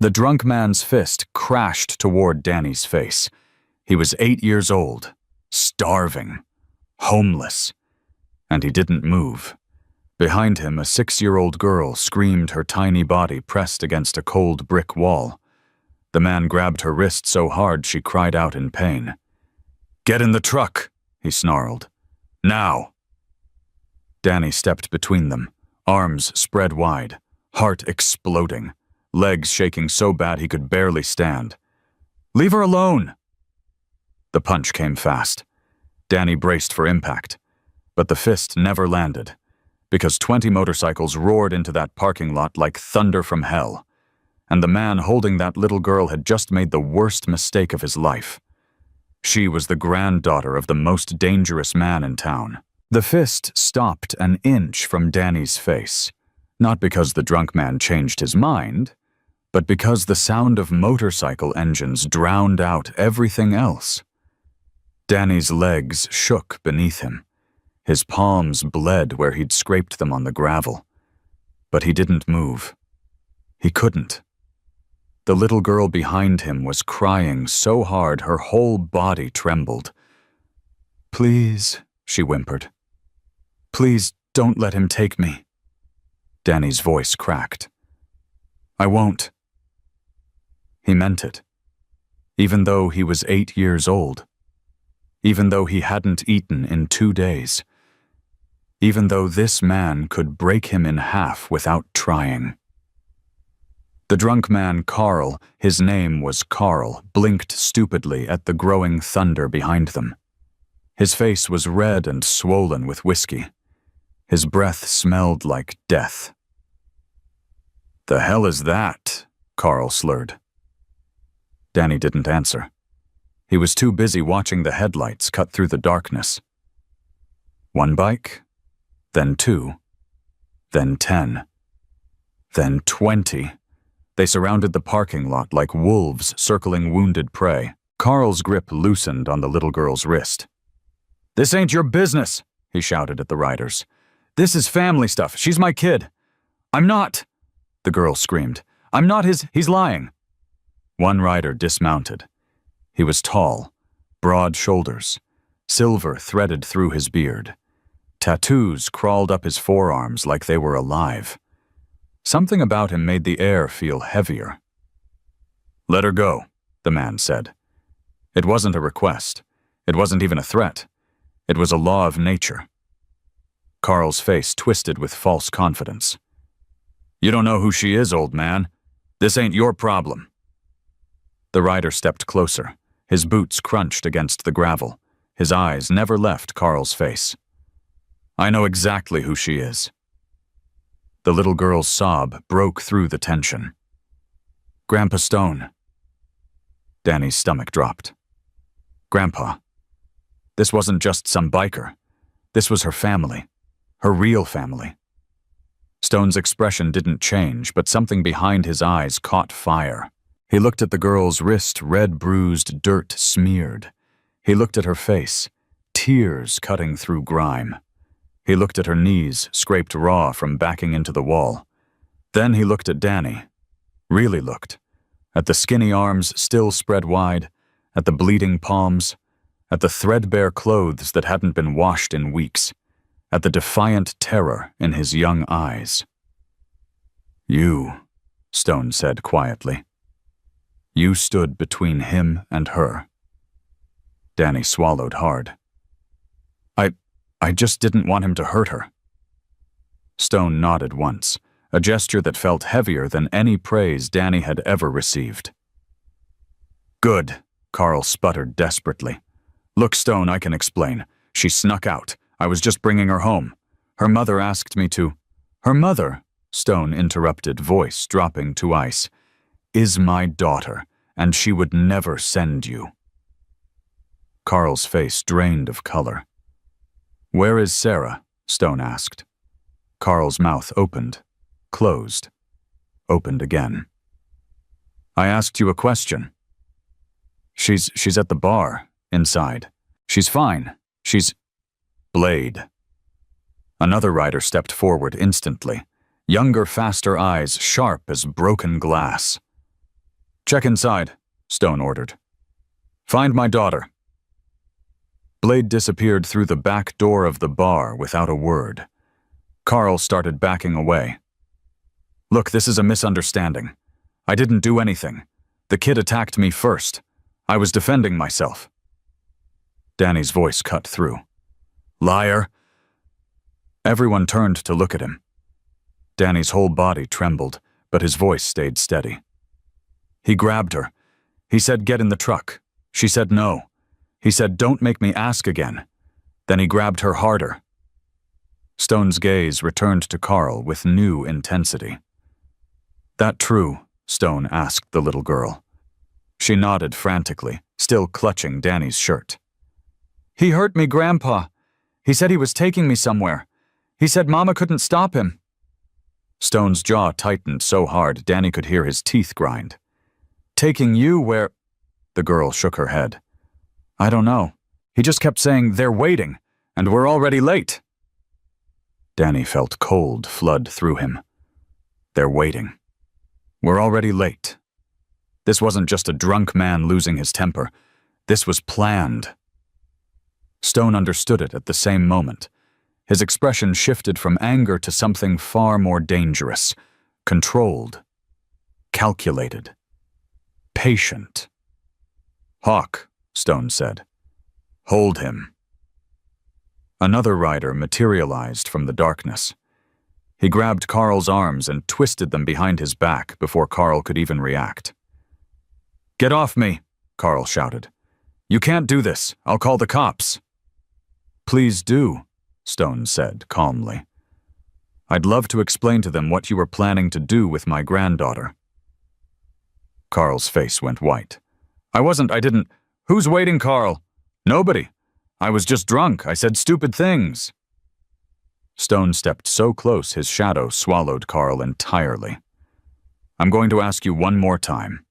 The drunk man's fist crashed toward Danny's face. He was 8 years old, starving, homeless, and he didn't move. Behind him, a 6-year-old girl screamed, her tiny body pressed against a cold brick wall. The man grabbed her wrist so hard she cried out in pain. "Get in the truck," he snarled. "Now!" Danny stepped between them, arms spread wide, heart exploding, legs shaking so bad he could barely stand. "Leave her alone!" The punch came fast. Danny braced for impact, but the fist never landed, because 20 motorcycles roared into that parking lot like thunder from hell, and the man holding that little girl had just made the worst mistake of his life. She was the granddaughter of the most dangerous man in town. The fist stopped an inch from Danny's face, not because the drunk man changed his mind, but because the sound of motorcycle engines drowned out everything else. Danny's legs shook beneath him. His palms bled where he'd scraped them on the gravel. But he didn't move. He couldn't. The little girl behind him was crying so hard her whole body trembled. "Please," she whimpered. "Please don't let him take me." Danny's voice cracked. "I won't." He meant it. Even though he was 8 years old. Even though he hadn't eaten in 2 days. Even though this man could break him in half without trying. The drunk man, Carl, his name was Carl, blinked stupidly at the growing thunder behind them. His face was red and swollen with whiskey. His breath smelled like death. "The hell is that?" Carl slurred. Danny didn't answer. He was too busy watching the headlights cut through the darkness. 1 bike, then 2, then 10, then 20. They surrounded the parking lot like wolves circling wounded prey. Carl's grip loosened on the little girl's wrist. "This ain't your business," he shouted at the riders. "This is family stuff. She's my kid." "I'm not," the girl screamed. "I'm not he's lying." One rider dismounted. He was tall, broad shoulders, silver threaded through his beard. Tattoos crawled up his forearms like they were alive. Something about him made the air feel heavier. "Let her go," the man said. It wasn't a request. It wasn't even a threat. It was a law of nature. Carl's face twisted with false confidence. "You don't know who she is, old man. This ain't your problem." The rider stepped closer. His boots crunched against the gravel. His eyes never left Carl's face. "I know exactly who she is." The little girl's sob broke through the tension. "Grandpa Stone." Danny's stomach dropped. "Grandpa. This wasn't just some biker. This was her family. Her real family." Stone's expression didn't change, but something behind his eyes caught fire. He looked at the girl's wrist, red bruised, dirt smeared. He looked at her face, tears cutting through grime. He looked at her knees, scraped raw from backing into the wall. Then he looked at Danny. Really looked. At the skinny arms still spread wide, at the bleeding palms, at the threadbare clothes that hadn't been washed in weeks, at the defiant terror in his young eyes. "You," Stone said quietly. "You stood between him and her." Danny swallowed hard. I just didn't want him to hurt her." Stone nodded once, a gesture that felt heavier than any praise Danny had ever received. "Good," Carl sputtered desperately. "Look, Stone, I can explain. She snuck out. I was just bringing her home. Her mother asked me to—" "Her mother," Stone interrupted, voice dropping to ice, "is my daughter, and she would never send you." Carl's face drained of color. "Where is Sarah?" Stone asked. Carl's mouth opened, closed, opened again. "I asked you a question." She's at the bar, inside. She's fine. She's—" "Blade." Another rider stepped forward instantly, younger, faster eyes sharp as broken glass. Check inside, Stone ordered. Find my daughter. Blade disappeared through the back door of the bar without a word. Carl started backing away. Look, this is a misunderstanding. I didn't do anything. The kid attacked me first. I was defending myself. Danny's voice cut through. Liar. Everyone turned to look at him. Danny's whole body trembled, but his voice stayed steady. He grabbed her. He said, get in the truck. She said no. He said, don't make me ask again. Then he grabbed her harder. Stone's gaze returned to Carl with new intensity. That true? Stone asked the little girl. She nodded frantically, still clutching Danny's shirt. He hurt me, Grandpa. He said he was taking me somewhere. He said Mama couldn't stop him. Stone's jaw tightened so hard Danny could hear his teeth grind. Taking you where? The girl shook her head. I don't know. He just kept saying, they're waiting, and we're already late. Danny felt cold flood through him. They're waiting. We're already late. This wasn't just a drunk man losing his temper. This was planned. Stone understood it at the same moment. His expression shifted from anger to something far more dangerous, controlled, calculated, patient. Hawk, Stone said. Hold him. Another rider materialized from the darkness. He grabbed Carl's arms and twisted them behind his back before Carl could even react. Get off me, Carl shouted. You can't do this. I'll call the cops. Please do, Stone said calmly. I'd love to explain to them what you were planning to do with my granddaughter. Carl's face went white. I didn't. Who's waiting, Carl? Nobody. I was just drunk. I said stupid things. Stone stepped so close his shadow swallowed Carl entirely. I'm going to ask you one more time.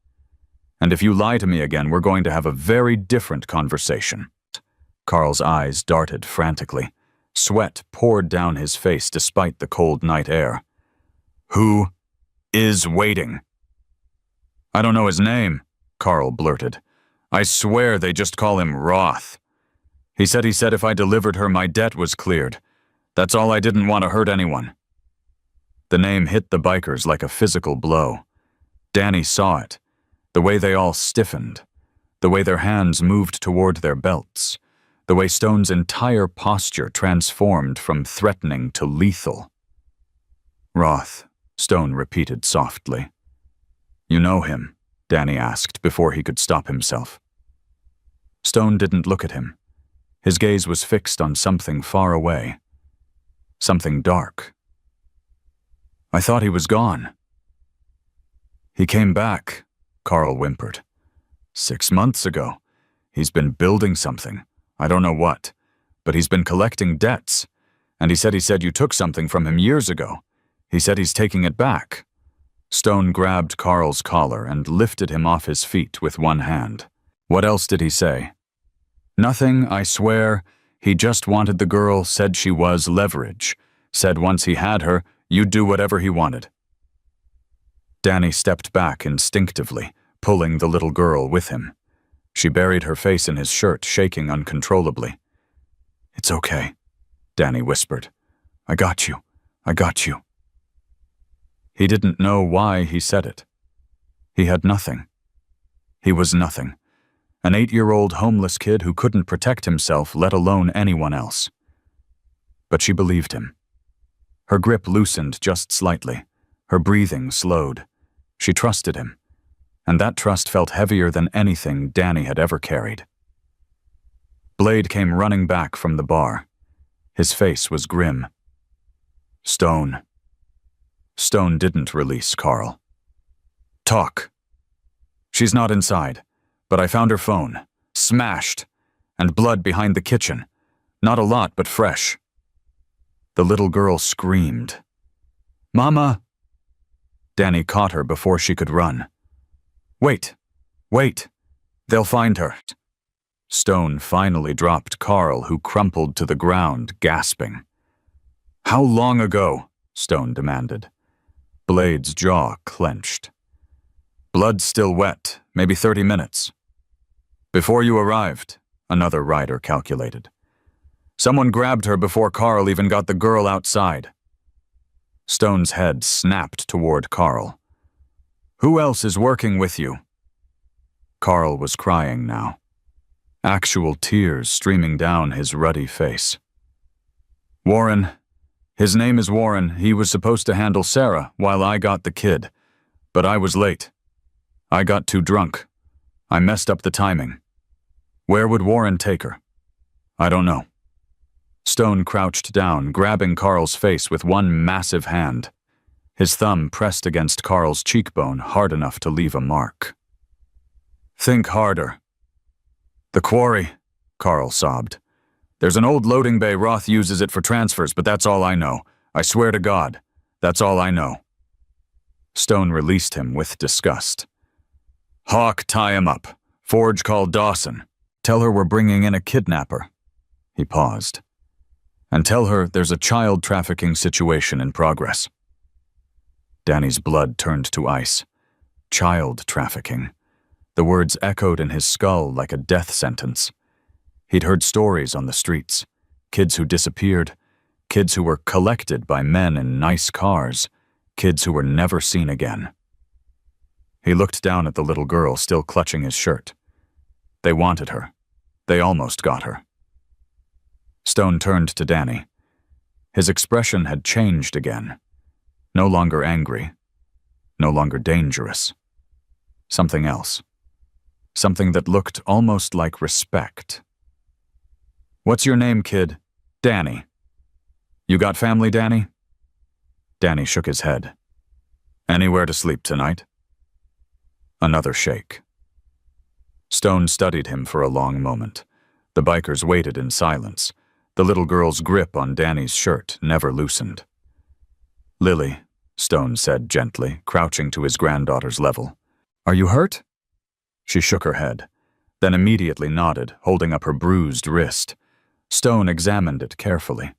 And if you lie to me again, we're going to have a very different conversation. Carl's eyes darted frantically. Sweat poured down his face despite the cold night air. Who is waiting? I don't know his name, Carl blurted. I swear they just call him Roth. He said if I delivered her, my debt was cleared. That's all. I didn't want to hurt anyone. The name hit the bikers like a physical blow. Danny saw it. The way they all stiffened. The way their hands moved toward their belts. The way Stone's entire posture transformed from threatening to lethal. Roth, Stone repeated softly. You know him? Danny asked before he could stop himself. Stone didn't look at him. His gaze was fixed on something far away. Something dark. I thought he was gone. He came back, Carl whimpered. 6 months ago. He's been building something. I don't know what, but he's been collecting debts. And he said you took something from him years ago. He said he's taking it back. Stone grabbed Carl's collar and lifted him off his feet with one hand. What else did he say? Nothing, I swear. He just wanted the girl, said she was leverage. Said once he had her, you'd do whatever he wanted. Danny stepped back instinctively, pulling the little girl with him. She buried her face in his shirt, shaking uncontrollably. It's okay, Danny whispered. I got you. I got you. He didn't know why he said it. He had nothing. He was nothing. An 8-year-old homeless kid who couldn't protect himself, let alone anyone else. But she believed him. Her grip loosened just slightly. Her breathing slowed. She trusted him. And that trust felt heavier than anything Danny had ever carried. Blade came running back from the bar. His face was grim. Stone. Stone didn't release Carl. Talk. She's not inside, but I found her phone. Smashed. And blood behind the kitchen. Not a lot, but fresh. The little girl screamed. Mama! Danny caught her before she could run. Wait. Wait. They'll find her. Stone finally dropped Carl, who crumpled to the ground, gasping. How long ago? Stone demanded. Blade's jaw clenched. Blood still wet, maybe 30 minutes. Before you arrived, another rider calculated. Someone grabbed her before Carl even got the girl outside. Stone's head snapped toward Carl. Who else is working with you? Carl was crying now. Actual tears streaming down his ruddy face. Warren. His name is Warren. He was supposed to handle Sarah while I got the kid. But I was late. I got too drunk. I messed up the timing. Where would Warren take her? I don't know. Stone crouched down, grabbing Carl's face with one massive hand. His thumb pressed against Carl's cheekbone hard enough to leave a mark. Think harder. The quarry, Carl sobbed. There's an old loading bay. Roth uses it for transfers, but that's all I know. I swear to God, that's all I know. Stone released him with disgust. Hawk, tie him up. Forge, call Dawson. Tell her we're bringing in a kidnapper. He paused. And tell her there's a child trafficking situation in progress. Danny's blood turned to ice. Child trafficking. The words echoed in his skull like a death sentence. He'd heard stories on the streets. Kids who disappeared. Kids who were collected by men in nice cars. Kids who were never seen again. He looked down at the little girl still clutching his shirt. They wanted her. They almost got her. Stone turned to Danny. His expression had changed again. No longer angry. No longer dangerous. Something else. Something that looked almost like respect. What's your name, kid? Danny. You got family, Danny? Danny shook his head. Anywhere to sleep tonight? Another shake. Stone studied him for a long moment. The bikers waited in silence. The little girl's grip on Danny's shirt never loosened. Lily, Stone said gently, crouching to his granddaughter's level. Are you hurt? She shook her head, then immediately nodded, holding up her bruised wrist. Stone examined it carefully.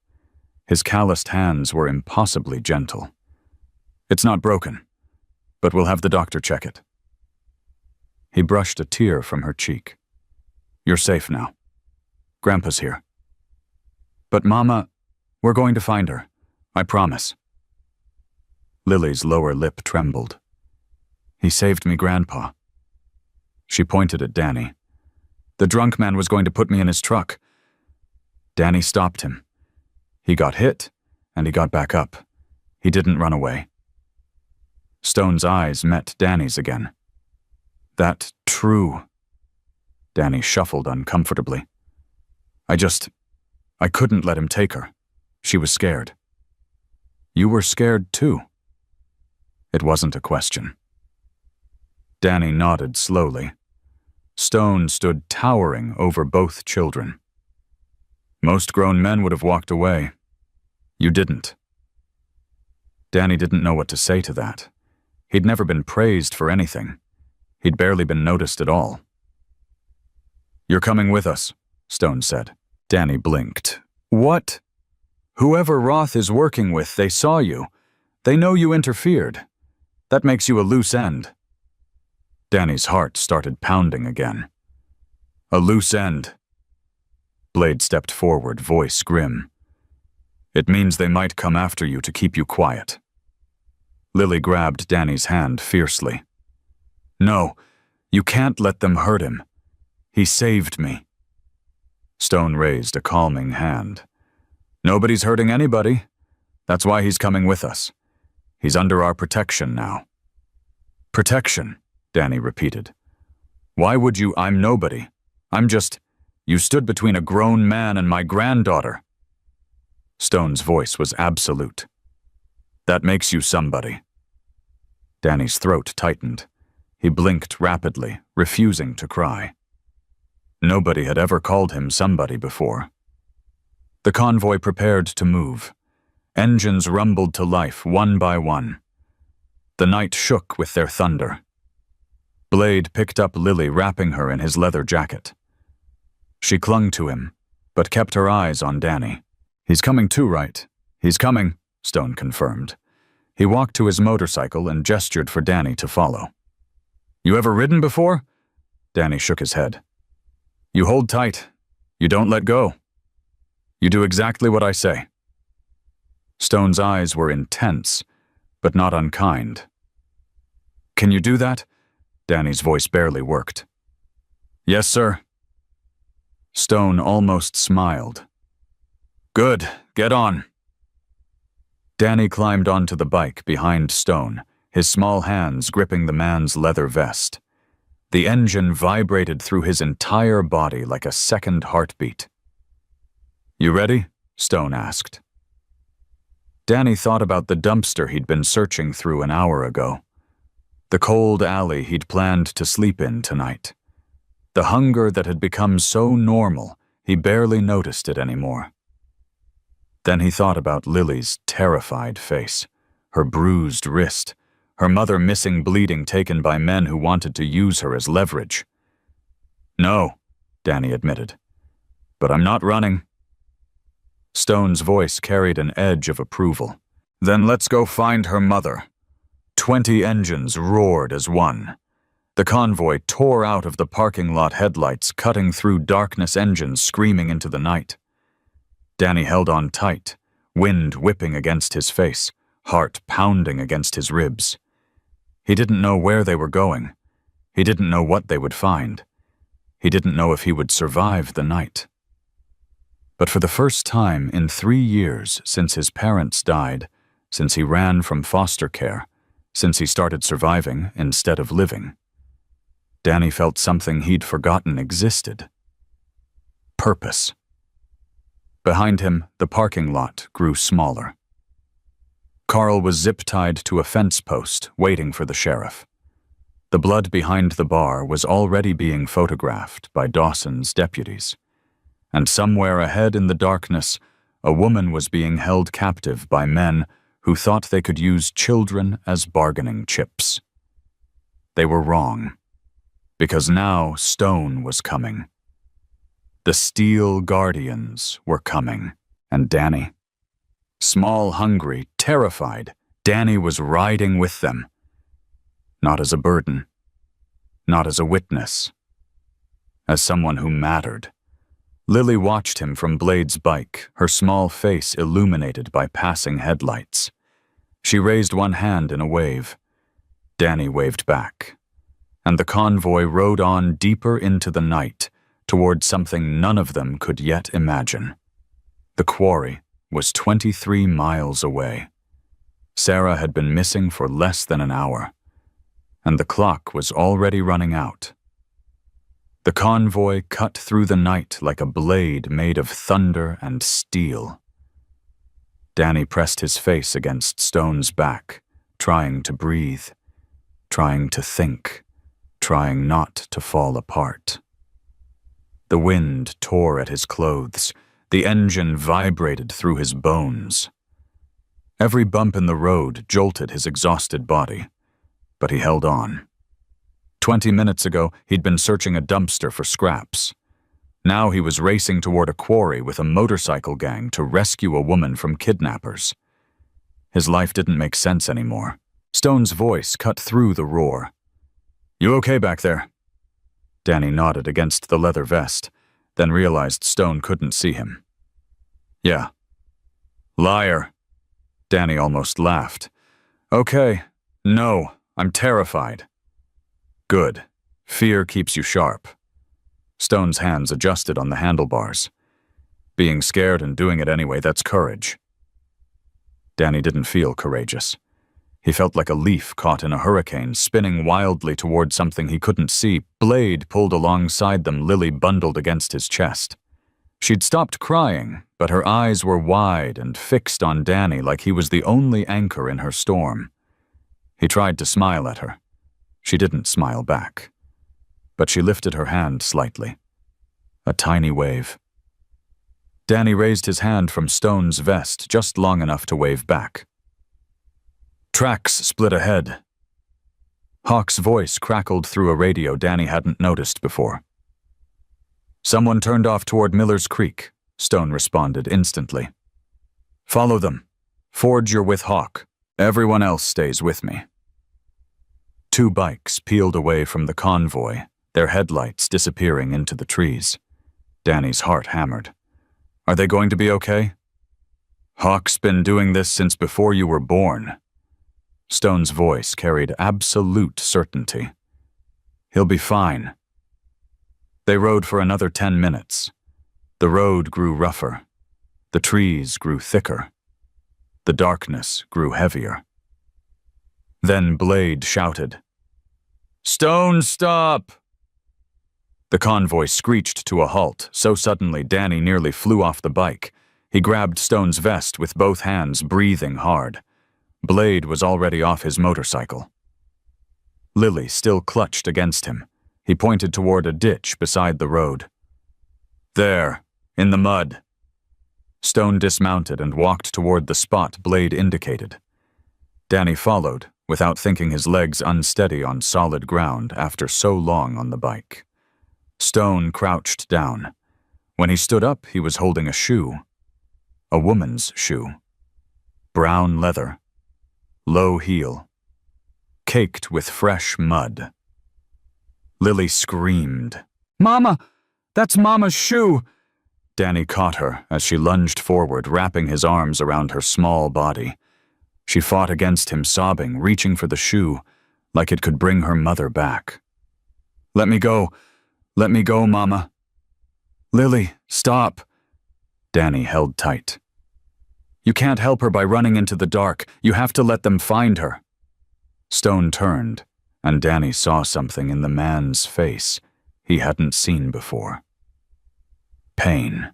His calloused hands were impossibly gentle. It's not broken, but we'll have the doctor check it. He brushed a tear from her cheek. You're safe now. Grandpa's here. But Mama, we're going to find her. I promise. Lily's lower lip trembled. He saved me, Grandpa. She pointed at Danny. The drunk man was going to put me in his truck. Danny stopped him. He got hit, and he got back up. He didn't run away. Stone's eyes met Danny's again. That true. Danny shuffled uncomfortably. I couldn't let him take her. She was scared. You were scared too. It wasn't a question. Danny nodded slowly. Stone stood towering over both children. Most grown men would have walked away. You didn't. Danny didn't know what to say to that. He'd never been praised for anything. He'd barely been noticed at all. You're coming with us, Stone said. Danny blinked. What? Whoever Roth is working with, they saw you. They know you interfered. That makes you a loose end. Danny's heart started pounding again. A loose end. Blade stepped forward, voice grim. It means they might come after you to keep you quiet. Lily grabbed Danny's hand fiercely. No, you can't let them hurt him. He saved me. Stone raised a calming hand. Nobody's hurting anybody. That's why he's coming with us. He's under our protection now. Protection, Danny repeated. Why would you? I'm nobody. You stood between a grown man and my granddaughter. Stone's voice was absolute. That makes you somebody. Danny's throat tightened. He blinked rapidly, refusing to cry. Nobody had ever called him somebody before. The convoy prepared to move. Engines rumbled to life one by one. The night shook with their thunder. Blade picked up Lily, wrapping her in his leather jacket. She clung to him, but kept her eyes on Danny. He's coming too, right? He's coming, Stone confirmed. He walked to his motorcycle and gestured for Danny to follow. You ever ridden before? Danny shook his head. You hold tight. You don't let go. You do exactly what I say. Stone's eyes were intense, but not unkind. Can you do that? Danny's voice barely worked. Yes, sir. Stone almost smiled. Good, get on. Danny climbed onto the bike behind Stone, his small hands gripping the man's leather vest. The engine vibrated through his entire body like a second heartbeat. You ready? Stone asked. Danny thought about the dumpster he'd been searching through an hour ago. The cold alley he'd planned to sleep in tonight. The hunger that had become so normal, he barely noticed it anymore. Then he thought about Lily's terrified face, her bruised wrist, her mother missing bleeding taken by men who wanted to use her as leverage. No, Danny admitted, but I'm not running. Stone's voice carried an edge of approval. Then let's go find her mother. 20 engines roared as one. The convoy tore out of the parking lot headlights, cutting through darkness, engines screaming into the night. Danny held on tight, wind whipping against his face, heart pounding against his ribs. He didn't know where they were going. He didn't know what they would find. He didn't know if he would survive the night. But for the first time in 3 years since his parents died, since he ran from foster care, since he started surviving instead of living, Danny felt something he'd forgotten existed. Purpose. Behind him, the parking lot grew smaller. Carl was zip-tied to a fence post, waiting for the sheriff. The blood behind the bar was already being photographed by Dawson's deputies. And somewhere ahead in the darkness, a woman was being held captive by men who thought they could use children as bargaining chips. They were wrong, because now Stone was coming. The Steel Guardians were coming, and Danny. Small, hungry, terrified, Danny was riding with them. Not as a burden, not as a witness, as someone who mattered. Lily watched him from Blade's bike, her small face illuminated by passing headlights. She raised one hand in a wave. Danny waved back, and the convoy rode on deeper into the night toward something none of them could yet imagine. The quarry was 23 miles away. Sarah had been missing for less than an hour, and the clock was already running out. The convoy cut through the night like a blade made of thunder and steel. Danny pressed his face against Stone's back, trying to breathe, trying to think, trying not to fall apart. The wind tore at his clothes. The engine vibrated through his bones. Every bump in the road jolted his exhausted body, but he held on. 20 minutes ago, he'd been searching a dumpster for scraps. Now he was racing toward a quarry with a motorcycle gang to rescue a woman from kidnappers. His life didn't make sense anymore. Stone's voice cut through the roar. You okay back there? Danny nodded against the leather vest, then realized Stone couldn't see him. Yeah. Liar. Danny almost laughed. Okay. No, I'm terrified. Good. Fear keeps you sharp. Stone's hands adjusted on the handlebars. Being scared and doing it anyway, that's courage. Danny didn't feel courageous. He felt like a leaf caught in a hurricane, spinning wildly toward something he couldn't see. Blade pulled alongside them, Lily bundled against his chest. She'd stopped crying, but her eyes were wide and fixed on Danny like he was the only anchor in her storm. He tried to smile at her. She didn't smile back, but she lifted her hand slightly. A tiny wave. Danny raised his hand from Stone's vest just long enough to wave back. Tracks split ahead. Hawk's voice crackled through a radio Danny hadn't noticed before. Someone turned off toward Miller's Creek, Stone responded instantly. Follow them. Forge, you're with Hawk. Everyone else stays with me. Two bikes peeled away from the convoy, their headlights disappearing into the trees. Danny's heart hammered. Are they going to be okay? Hawk's been doing this since before you were born. Stone's voice carried absolute certainty. He'll be fine. They rode for another 10 minutes. The road grew rougher. The trees grew thicker. The darkness grew heavier. Then Blade shouted, "Stone, stop!" The convoy screeched to a halt so suddenly Danny nearly flew off the bike. He grabbed Stone's vest with both hands, breathing hard. Blade was already off his motorcycle. Lily still clutched against him. He pointed toward a ditch beside the road. "There, in the mud." Stone dismounted and walked toward the spot Blade indicated. Danny followed, without thinking, his legs unsteady on solid ground after so long on the bike. Stone crouched down. When he stood up, he was holding a shoe. A woman's shoe. Brown leather. Low heel. Caked with fresh mud. Lily screamed. "Mama! That's Mama's shoe!" Danny caught her as she lunged forward, wrapping his arms around her small body. She fought against him, sobbing, reaching for the shoe, like it could bring her mother back. "Let me go. Let me go, Mama." "Lily, stop." Danny held tight. "You can't help her by running into the dark. You have to let them find her." Stone turned, and Danny saw something in the man's face he hadn't seen before. Pain.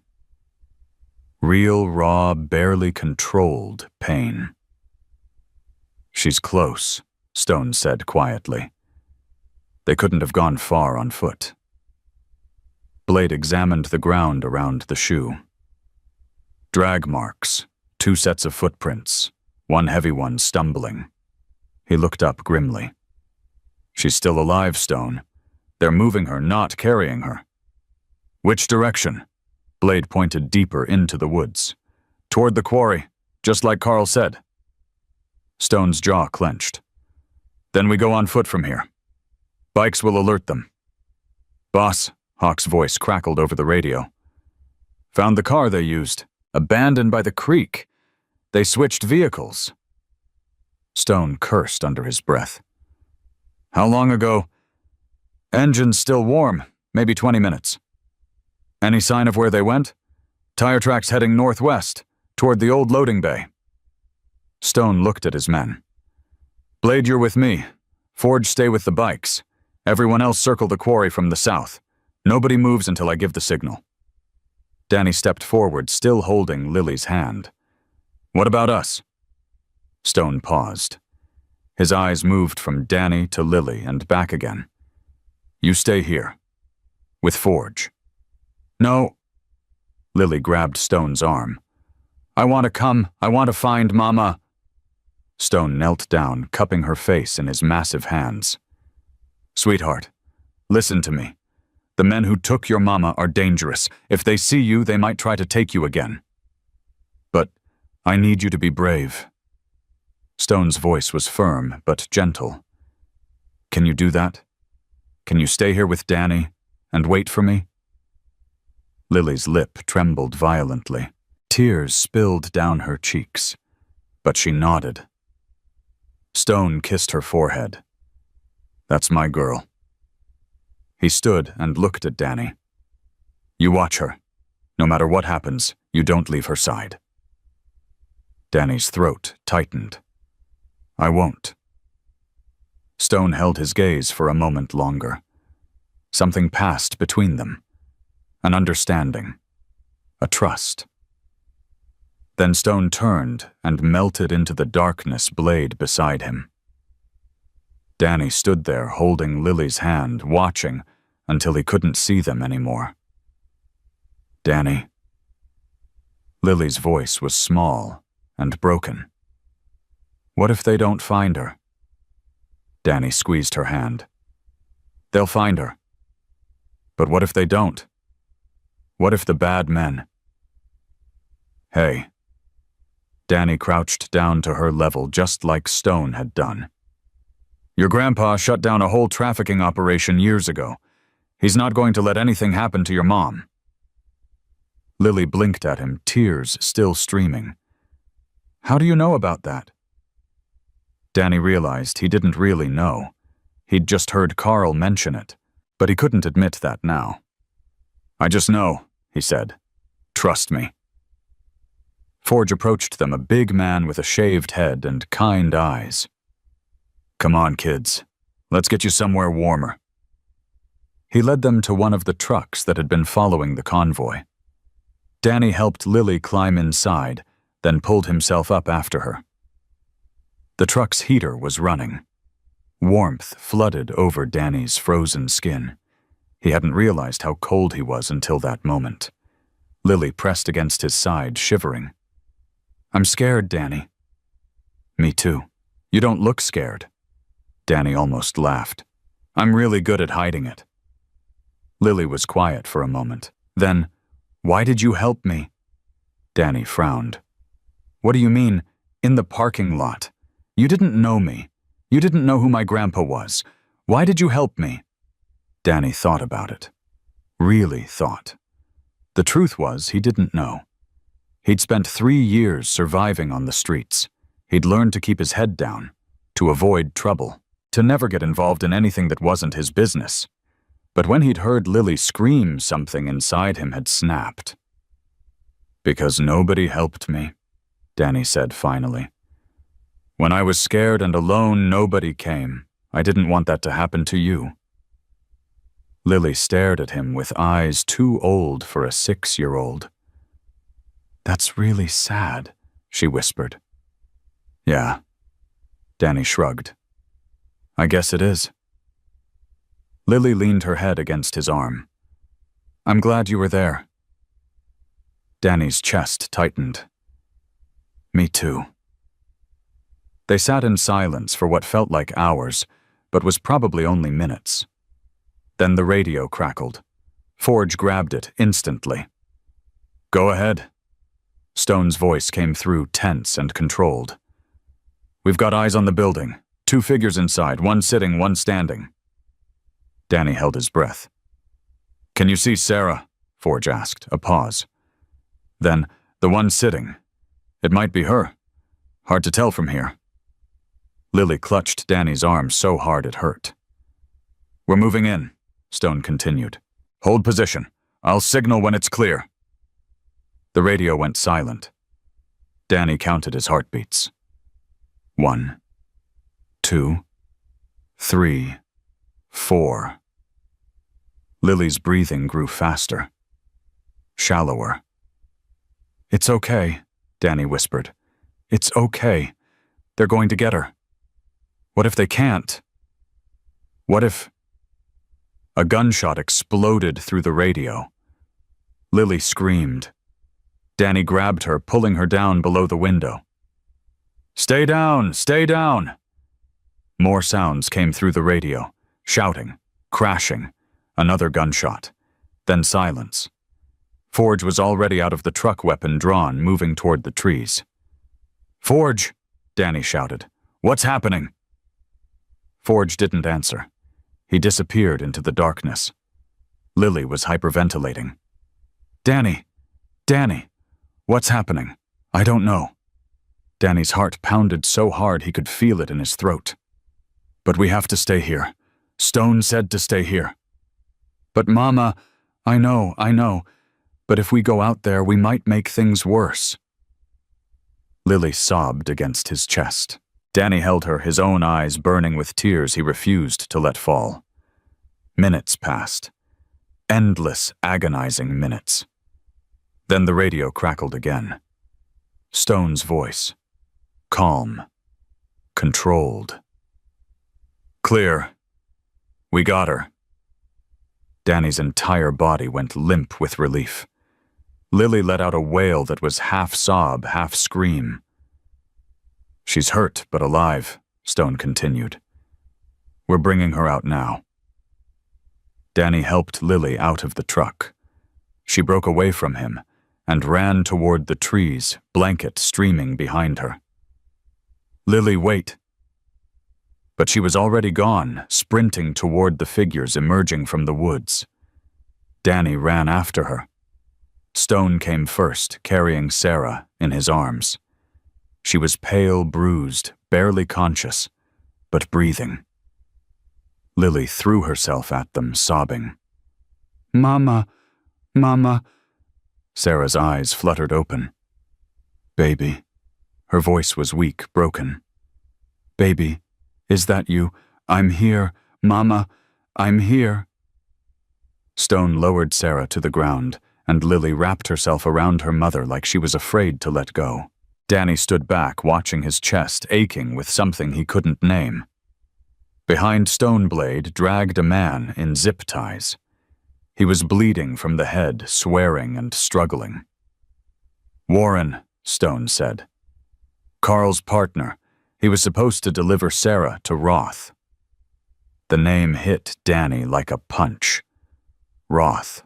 Real, raw, barely controlled pain. "She's close," Stone said quietly. They couldn't have gone far on foot. Blade examined the ground around the shoe. Drag marks, 2 sets of footprints, one heavy one stumbling. He looked up grimly. "She's still alive, Stone. They're moving her, not carrying her." "Which direction?" Blade pointed deeper into the woods. "Toward the quarry, just like Carl said." Stone's jaw clenched. "Then we go on foot from here. Bikes will alert them." "Boss," Hawk's voice crackled over the radio. "Found the car they used, abandoned by the creek. They switched vehicles." Stone cursed under his breath. "How long ago?" "Engine's still warm, maybe 20 minutes. "Any sign of where they went?" "Tire tracks heading northwest, toward the old loading bay." Stone looked at his men. "Blade, you're with me. Forge, stay with the bikes. Everyone else circle the quarry from the south. Nobody moves until I give the signal." Danny stepped forward, still holding Lily's hand. "What about us?" Stone paused. His eyes moved from Danny to Lily and back again. "You stay here. With Forge." "No." Lily grabbed Stone's arm. "I want to come. I want to find Mama." Stone knelt down, cupping her face in his massive hands. "Sweetheart, listen to me. The men who took your mama are dangerous. If they see you, they might try to take you again. But I need you to be brave." Stone's voice was firm but gentle. "Can you do that? Can you stay here with Danny and wait for me?" Lily's lip trembled violently. Tears spilled down her cheeks, but she nodded. Stone kissed her forehead. "That's my girl." He stood and looked at Danny. "You watch her. No matter what happens, you don't leave her side." Danny's throat tightened. "I won't." Stone held his gaze for a moment longer. Something passed between them. An understanding. A trust. Then Stone turned and melted into the darkness, Blade beside him. Danny stood there holding Lily's hand, watching until he couldn't see them anymore. "Danny." Lily's voice was small and broken. "What if they don't find her?" Danny squeezed her hand. "They'll find her. But what if they don't? What if the bad men?" "Hey." Danny crouched down to her level just like Stone had done. Your grandpa shut down a whole trafficking operation years ago. He's not going to let anything happen to your mom." Lily blinked at him, tears still streaming. "How do you know about that?" Danny realized he didn't really know. He'd just heard Carl mention it, but he couldn't admit that now. "I just know," he said. "Trust me." Forge approached them, a big man with a shaved head and kind eyes. "Come on, kids. Let's get you somewhere warmer." He led them to one of the trucks that had been following the convoy. Danny helped Lily climb inside, then pulled himself up after her. The truck's heater was running. Warmth flooded over Danny's frozen skin. He hadn't realized how cold he was until that moment. Lily pressed against his side, shivering. "I'm scared, Danny." "Me too. You don't look scared." Danny almost laughed. "I'm really good at hiding it." Lily was quiet for a moment. Then, "Why did you help me?" Danny frowned. "What do you mean, in the parking lot? You didn't know me. You didn't know who my grandpa was. Why did you help me?" Danny thought about it. Really thought. The truth was, he didn't know. He'd spent 3 years surviving on the streets. He'd learned to keep his head down, to avoid trouble, to never get involved in anything that wasn't his business. But when he'd heard Lily scream, something inside him had snapped. "Because nobody helped me," Danny said finally. "When I was scared and alone, nobody came. I didn't want that to happen to you." Lily stared at him with eyes too old for a 6-year-old. "That's really sad," she whispered. "Yeah." Danny shrugged. "I guess it is." Lily leaned her head against his arm. "I'm glad you were there." Danny's chest tightened. "Me too." They sat in silence for what felt like hours, but was probably only minutes. Then the radio crackled. Forge grabbed it instantly. "Go ahead." Stone's voice came through, tense and controlled. "We've got eyes on the building. 2 figures inside, one sitting, one standing." Danny held his breath. "Can you see Sarah?" Forge asked, a pause. Then, "The one sitting. It might be her. Hard to tell from here." Lily clutched Danny's arm so hard it hurt. "We're moving in," Stone continued. "Hold position. I'll signal when it's clear." The radio went silent. Danny counted his heartbeats. 1, 2, 3, 4. Lily's breathing grew faster, shallower. "It's okay," Danny whispered. "It's okay. They're going to get her." "What if they can't? What if—" A gunshot exploded through the radio. Lily screamed. Danny grabbed her, pulling her down below the window. "Stay down! Stay down!" More sounds came through the radio, shouting, crashing, another gunshot, then silence. Forge was already out of the truck, weapon drawn, moving toward the trees. "Forge!" Danny shouted. "What's happening?" Forge didn't answer. He disappeared into the darkness. Lily was hyperventilating. "Danny! Danny! What's happening? I don't know." Danny's heart pounded so hard he could feel it in his throat. "But we have to stay here. Stone said to stay here." "But Mama, I know. But if we go out there, we might make things worse." Lily sobbed against his chest. Danny held her, his own eyes burning with tears he refused to let fall. Minutes passed. Endless, agonizing minutes. Then the radio crackled again. Stone's voice. Calm. Controlled. "Clear. We got her." Danny's entire body went limp with relief. Lily let out a wail that was half sob, half scream. "She's hurt, but alive," Stone continued. "We're bringing her out now." Danny helped Lily out of the truck. She broke away from him and ran toward the trees, blanket streaming behind her. "Lily, wait." but she was already gone, sprinting toward the figures emerging from the woods. Danny ran after her. Stone came first, carrying Sarah in his arms. She was pale, bruised, barely conscious, but breathing. Lily threw herself at them, sobbing. "Mama, Mama." Sarah's eyes fluttered open. "Baby." Her voice was weak, broken. "Baby, is that you? I'm here. Mama, I'm here." Stone lowered Sarah to the ground, and Lily wrapped herself around her mother like she was afraid to let go. Danny stood back, watching his chest aching with something he couldn't name. Behind Stoneblade dragged a man in zip ties. He was bleeding from the head, swearing and struggling. "Warren," Stone said. "Carl's partner. He was supposed to deliver Sarah to Roth." The name hit Danny like a punch. Roth.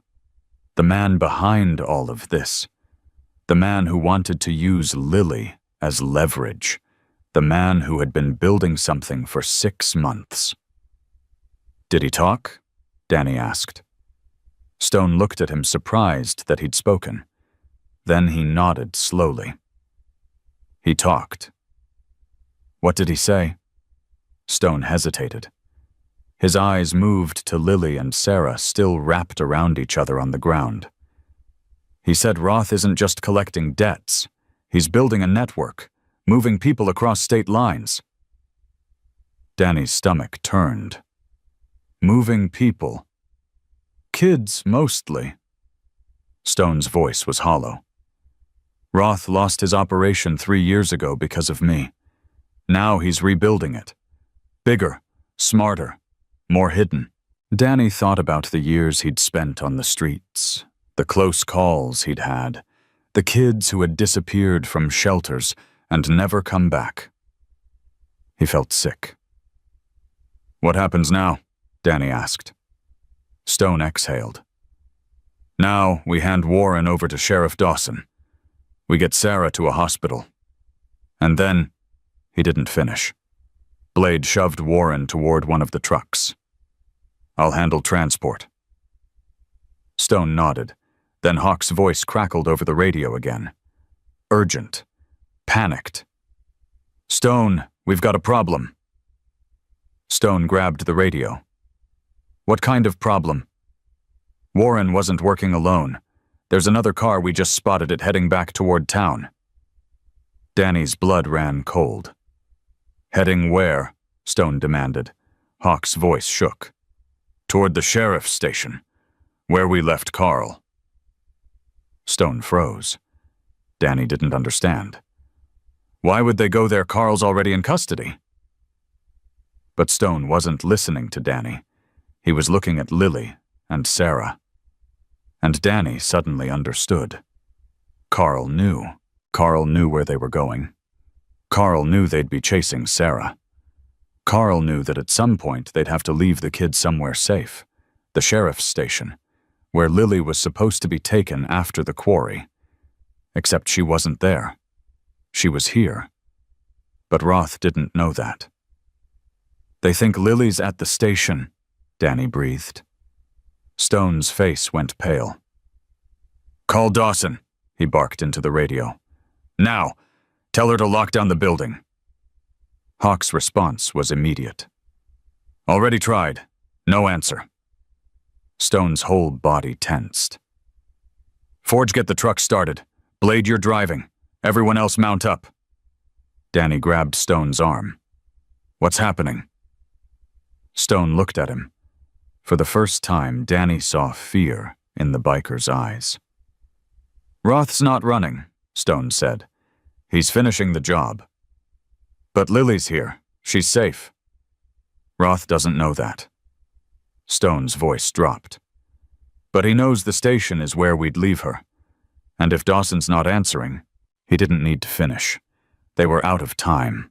The man behind all of this. The man who wanted to use Lily as leverage. The man who had been building something for 6 months. "Did he talk?" Danny asked. Stone looked at him, surprised that he'd spoken. Then he nodded slowly. "He talked." "What did he say?" Stone hesitated. His eyes moved to Lily and Sarah, still wrapped around each other on the ground. "He said Roth isn't just collecting debts. He's building a network, moving people across state lines." Danny's stomach turned. Moving people. Kids, mostly. Stone's voice was hollow. "Roth lost his operation 3 years ago because of me. Now he's rebuilding it. Bigger, smarter, more hidden." Danny thought about the years he'd spent on the streets, the close calls he'd had, the kids who had disappeared from shelters and never come back. He felt sick. "What happens now?" Danny asked. Stone exhaled. "Now we hand Warren over to Sheriff Dawson. We get Sarah to a hospital. And then..." He didn't finish. Blade shoved Warren toward one of the trucks. "I'll handle transport." Stone nodded. Then Hawk's voice crackled over the radio again. Urgent. Panicked. "Stone, we've got a problem." Stone grabbed the radio. "What kind of problem?" "Warren wasn't working alone. There's another car, we just spotted it heading back toward town." Danny's blood ran cold. "Heading where?" Stone demanded. Hawk's voice shook. "Toward the sheriff's station, where we left Carl." Stone froze. Danny didn't understand. "Why would they go there? Carl's already in custody." But Stone wasn't listening to Danny. He was looking at Lily and Sarah. And Danny suddenly understood. Carl knew. Carl knew where they were going. Carl knew they'd be chasing Sarah. Carl knew that at some point they'd have to leave the kid somewhere safe, the sheriff's station, where Lily was supposed to be taken after the quarry. Except she wasn't there. She was here. But Roth didn't know that. "They think Lily's at the station," Danny breathed. Stone's face went pale. "Call Dawson," he barked into the radio. "Now! Tell her to lock down the building." Hawk's response was immediate. "Already tried. No answer." Stone's whole body tensed. "Forge, get the truck started. Blade, you're driving. Everyone else mount up." Danny grabbed Stone's arm. "What's happening?" Stone looked at him. For the first time, Danny saw fear in the biker's eyes. "Roth's not running," Stone said. "He's finishing the job. But Lily's here. She's safe." "Roth doesn't know that." Stone's voice dropped. "But he knows the station is where we'd leave her. And if Dawson's not answering..." He didn't need to finish. They were out of time.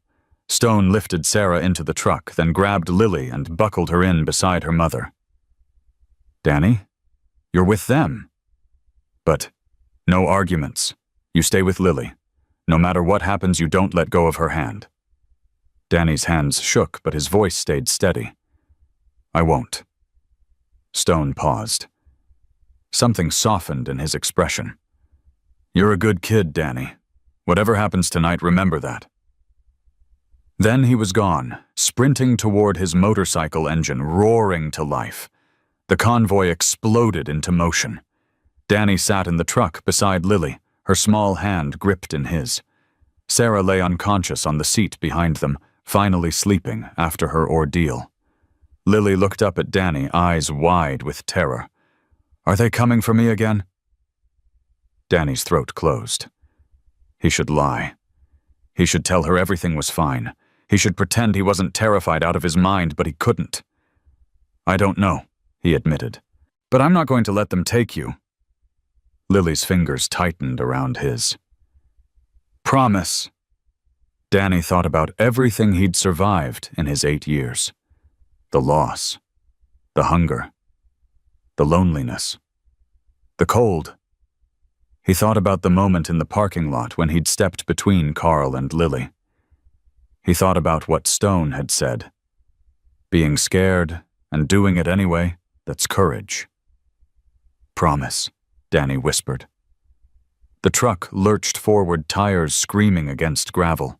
Stone lifted Sarah into the truck, then grabbed Lily and buckled her in beside her mother. "Danny, you're with them." "But no arguments. You stay with Lily. No matter what happens, you don't let go of her hand." Danny's hands shook, but his voice stayed steady. I won't. Stone paused. Something softened in his expression. You're a good kid, Danny. Whatever happens tonight, remember that. Then he was gone, sprinting toward his motorcycle engine, roaring to life. The convoy exploded into motion. Danny sat in the truck beside Lily, her small hand gripped in his. Sarah lay unconscious on the seat behind them, finally sleeping after her ordeal. Lily looked up at Danny, eyes wide with terror. Are they coming for me again? Danny's throat closed. He should lie. He should tell her everything was fine. He should pretend he wasn't terrified out of his mind, but he couldn't. I don't know, he admitted. But I'm not going to let them take you. Lily's fingers tightened around his. Promise. Danny thought about everything he'd survived in his 8 years. The loss. The hunger. The loneliness. The cold. He thought about the moment in the parking lot when he'd stepped between Carl and Lily. He thought about what Stone had said. Being scared and doing it anyway, that's courage. Promise, Danny whispered. The truck lurched forward, tires screaming against gravel.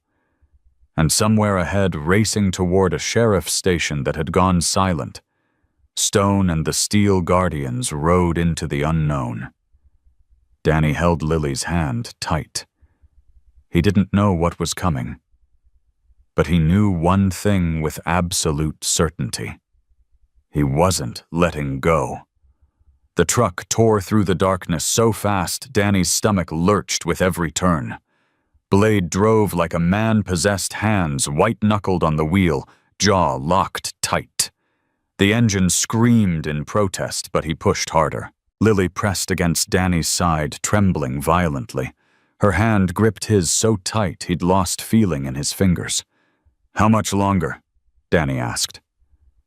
And somewhere ahead, racing toward a sheriff's station that had gone silent, Stone and the Steel Guardians rode into the unknown. Danny held Lily's hand tight. He didn't know what was coming. But he knew one thing with absolute certainty. He wasn't letting go. The truck tore through the darkness so fast, Danny's stomach lurched with every turn. Blade drove like a man-possessed, hands white-knuckled on the wheel, jaw locked tight. The engine screamed in protest, but he pushed harder. Lily pressed against Danny's side, trembling violently. Her hand gripped his so tight he'd lost feeling in his fingers. How much longer? Danny asked.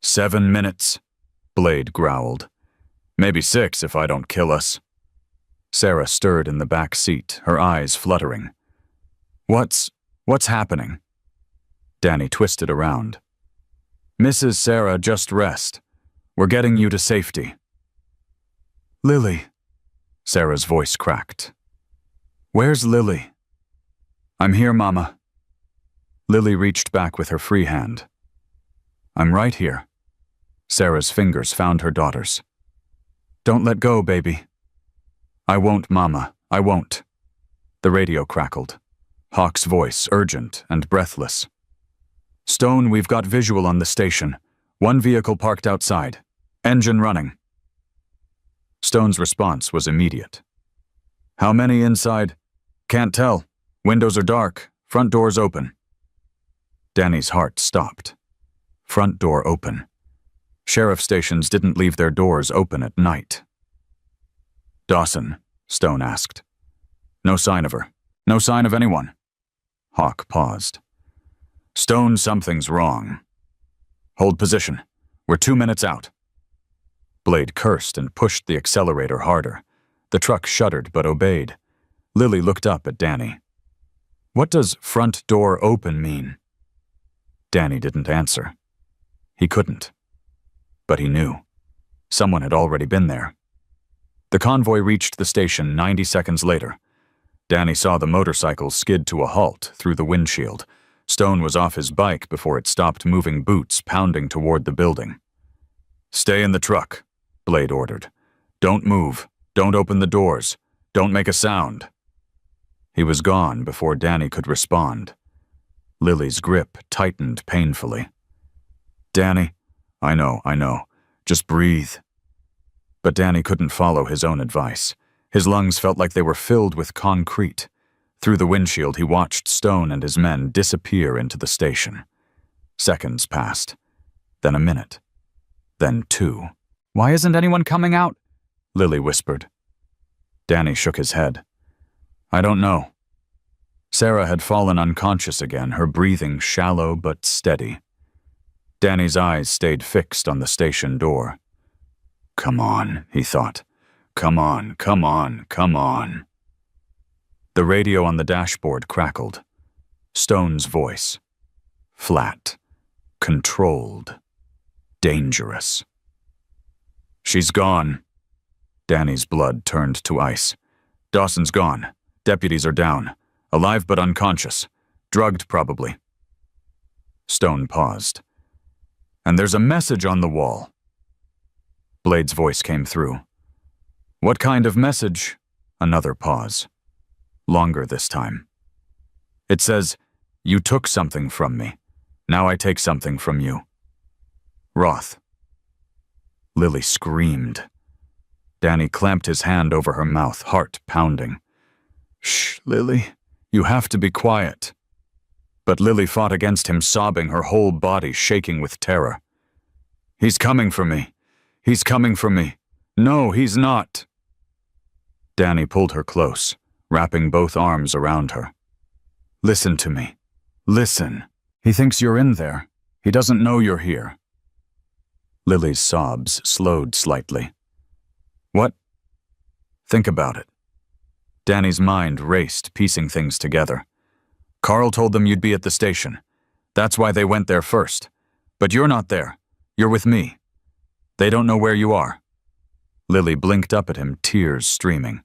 7 minutes, Blade growled. Maybe 6 if I don't kill us. Sarah stirred in the back seat, her eyes fluttering. What's happening? Danny twisted around. Mrs. Sarah, just rest. We're getting you to safety. Lily, Sarah's voice cracked. Where's Lily? I'm here, Mama. Lily reached back with her free hand. I'm right here. Sarah's fingers found her daughter's. Don't let go, baby. I won't, Mama, I won't. The radio crackled. Hawk's voice, urgent and breathless. Stone, we've got visual on the station. 1 vehicle parked outside. Engine running. Stone's response was immediate. How many inside? Can't tell. Windows are dark. Front door's open. Danny's heart stopped. Front door open. Sheriff stations didn't leave their doors open at night. Dawson, Stone asked. No sign of her. No sign of anyone. Hawk paused. Stone, something's wrong. Hold position. We're 2 minutes out. Blade cursed and pushed the accelerator harder. The truck shuddered but obeyed. Lily looked up at Danny. What does front door open mean? Danny didn't answer. He couldn't. But he knew. Someone had already been there. The convoy reached the station 90 seconds later. Danny saw the motorcycle skid to a halt through the windshield. Stone was off his bike before it stopped moving, boots pounding toward the building. Stay in the truck, Blade ordered. Don't move. Don't open the doors. Don't make a sound. He was gone before Danny could respond. Lily's grip tightened painfully. Danny, I know. Just breathe. But Danny couldn't follow his own advice. His lungs felt like they were filled with concrete. Through the windshield, he watched Stone and his men disappear into the station. Seconds passed. Then a minute. Then 2. Why isn't anyone coming out? Lily whispered. Danny shook his head. I don't know. Sarah had fallen unconscious again, her breathing shallow but steady. Danny's eyes stayed fixed on the station door. Come on, he thought. Come on. The radio on the dashboard crackled. Stone's voice. flat, controlled, dangerous. She's gone. Danny's blood turned to ice. Dawson's gone. Deputies are down. Alive but unconscious. Drugged, probably. Stone paused. And there's a message on the wall. Blade's voice came through. What kind of message? Another pause. Longer this time. It says, you took something from me. Now I take something from you. Roth. Lily screamed. Danny clamped his hand over her mouth, heart pounding. Shh, Lily. You have to be quiet. But Lily fought against him, sobbing, her whole body shaking with terror. He's coming for me. He's coming for me. No, he's not. Danny pulled her close, wrapping both arms around her. Listen to me. Listen. He thinks you're in there. He doesn't know you're here. Lily's sobs slowed slightly. What? Think about it. Danny's mind raced, piecing things together. Carl told them you'd be at the station. That's why they went there first. But you're not there. You're with me. They don't know where you are. Lily blinked up at him, tears streaming.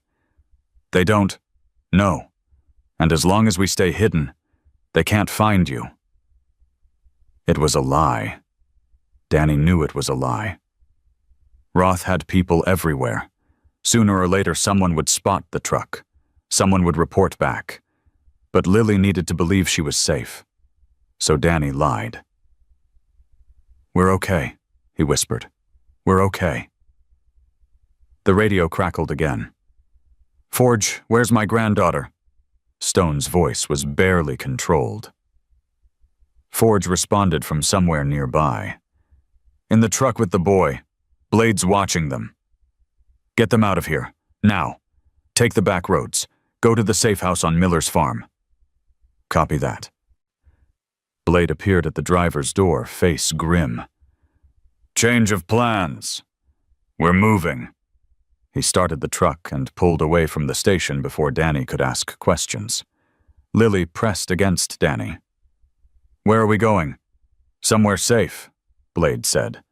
They don't know. And as long as we stay hidden, they can't find you. It was a lie. Danny knew it was a lie. Roth had people everywhere. Sooner or later, someone would spot the truck. Someone would report back. But Lily needed to believe she was safe. So Danny lied. We're okay, he whispered. We're okay. The radio crackled again. Forge, where's my granddaughter? Stone's voice was barely controlled. Forge responded from somewhere nearby. In the truck with the boy. Blade's watching them. Get them out of here. Now. Take the back roads. Go to the safe house on Miller's farm. Copy that. Blade appeared at the driver's door, face grim. Change of plans. We're moving. He started the truck and pulled away from the station before Danny could ask questions. Lily pressed against Danny. Where are we going? Somewhere safe, Blade said.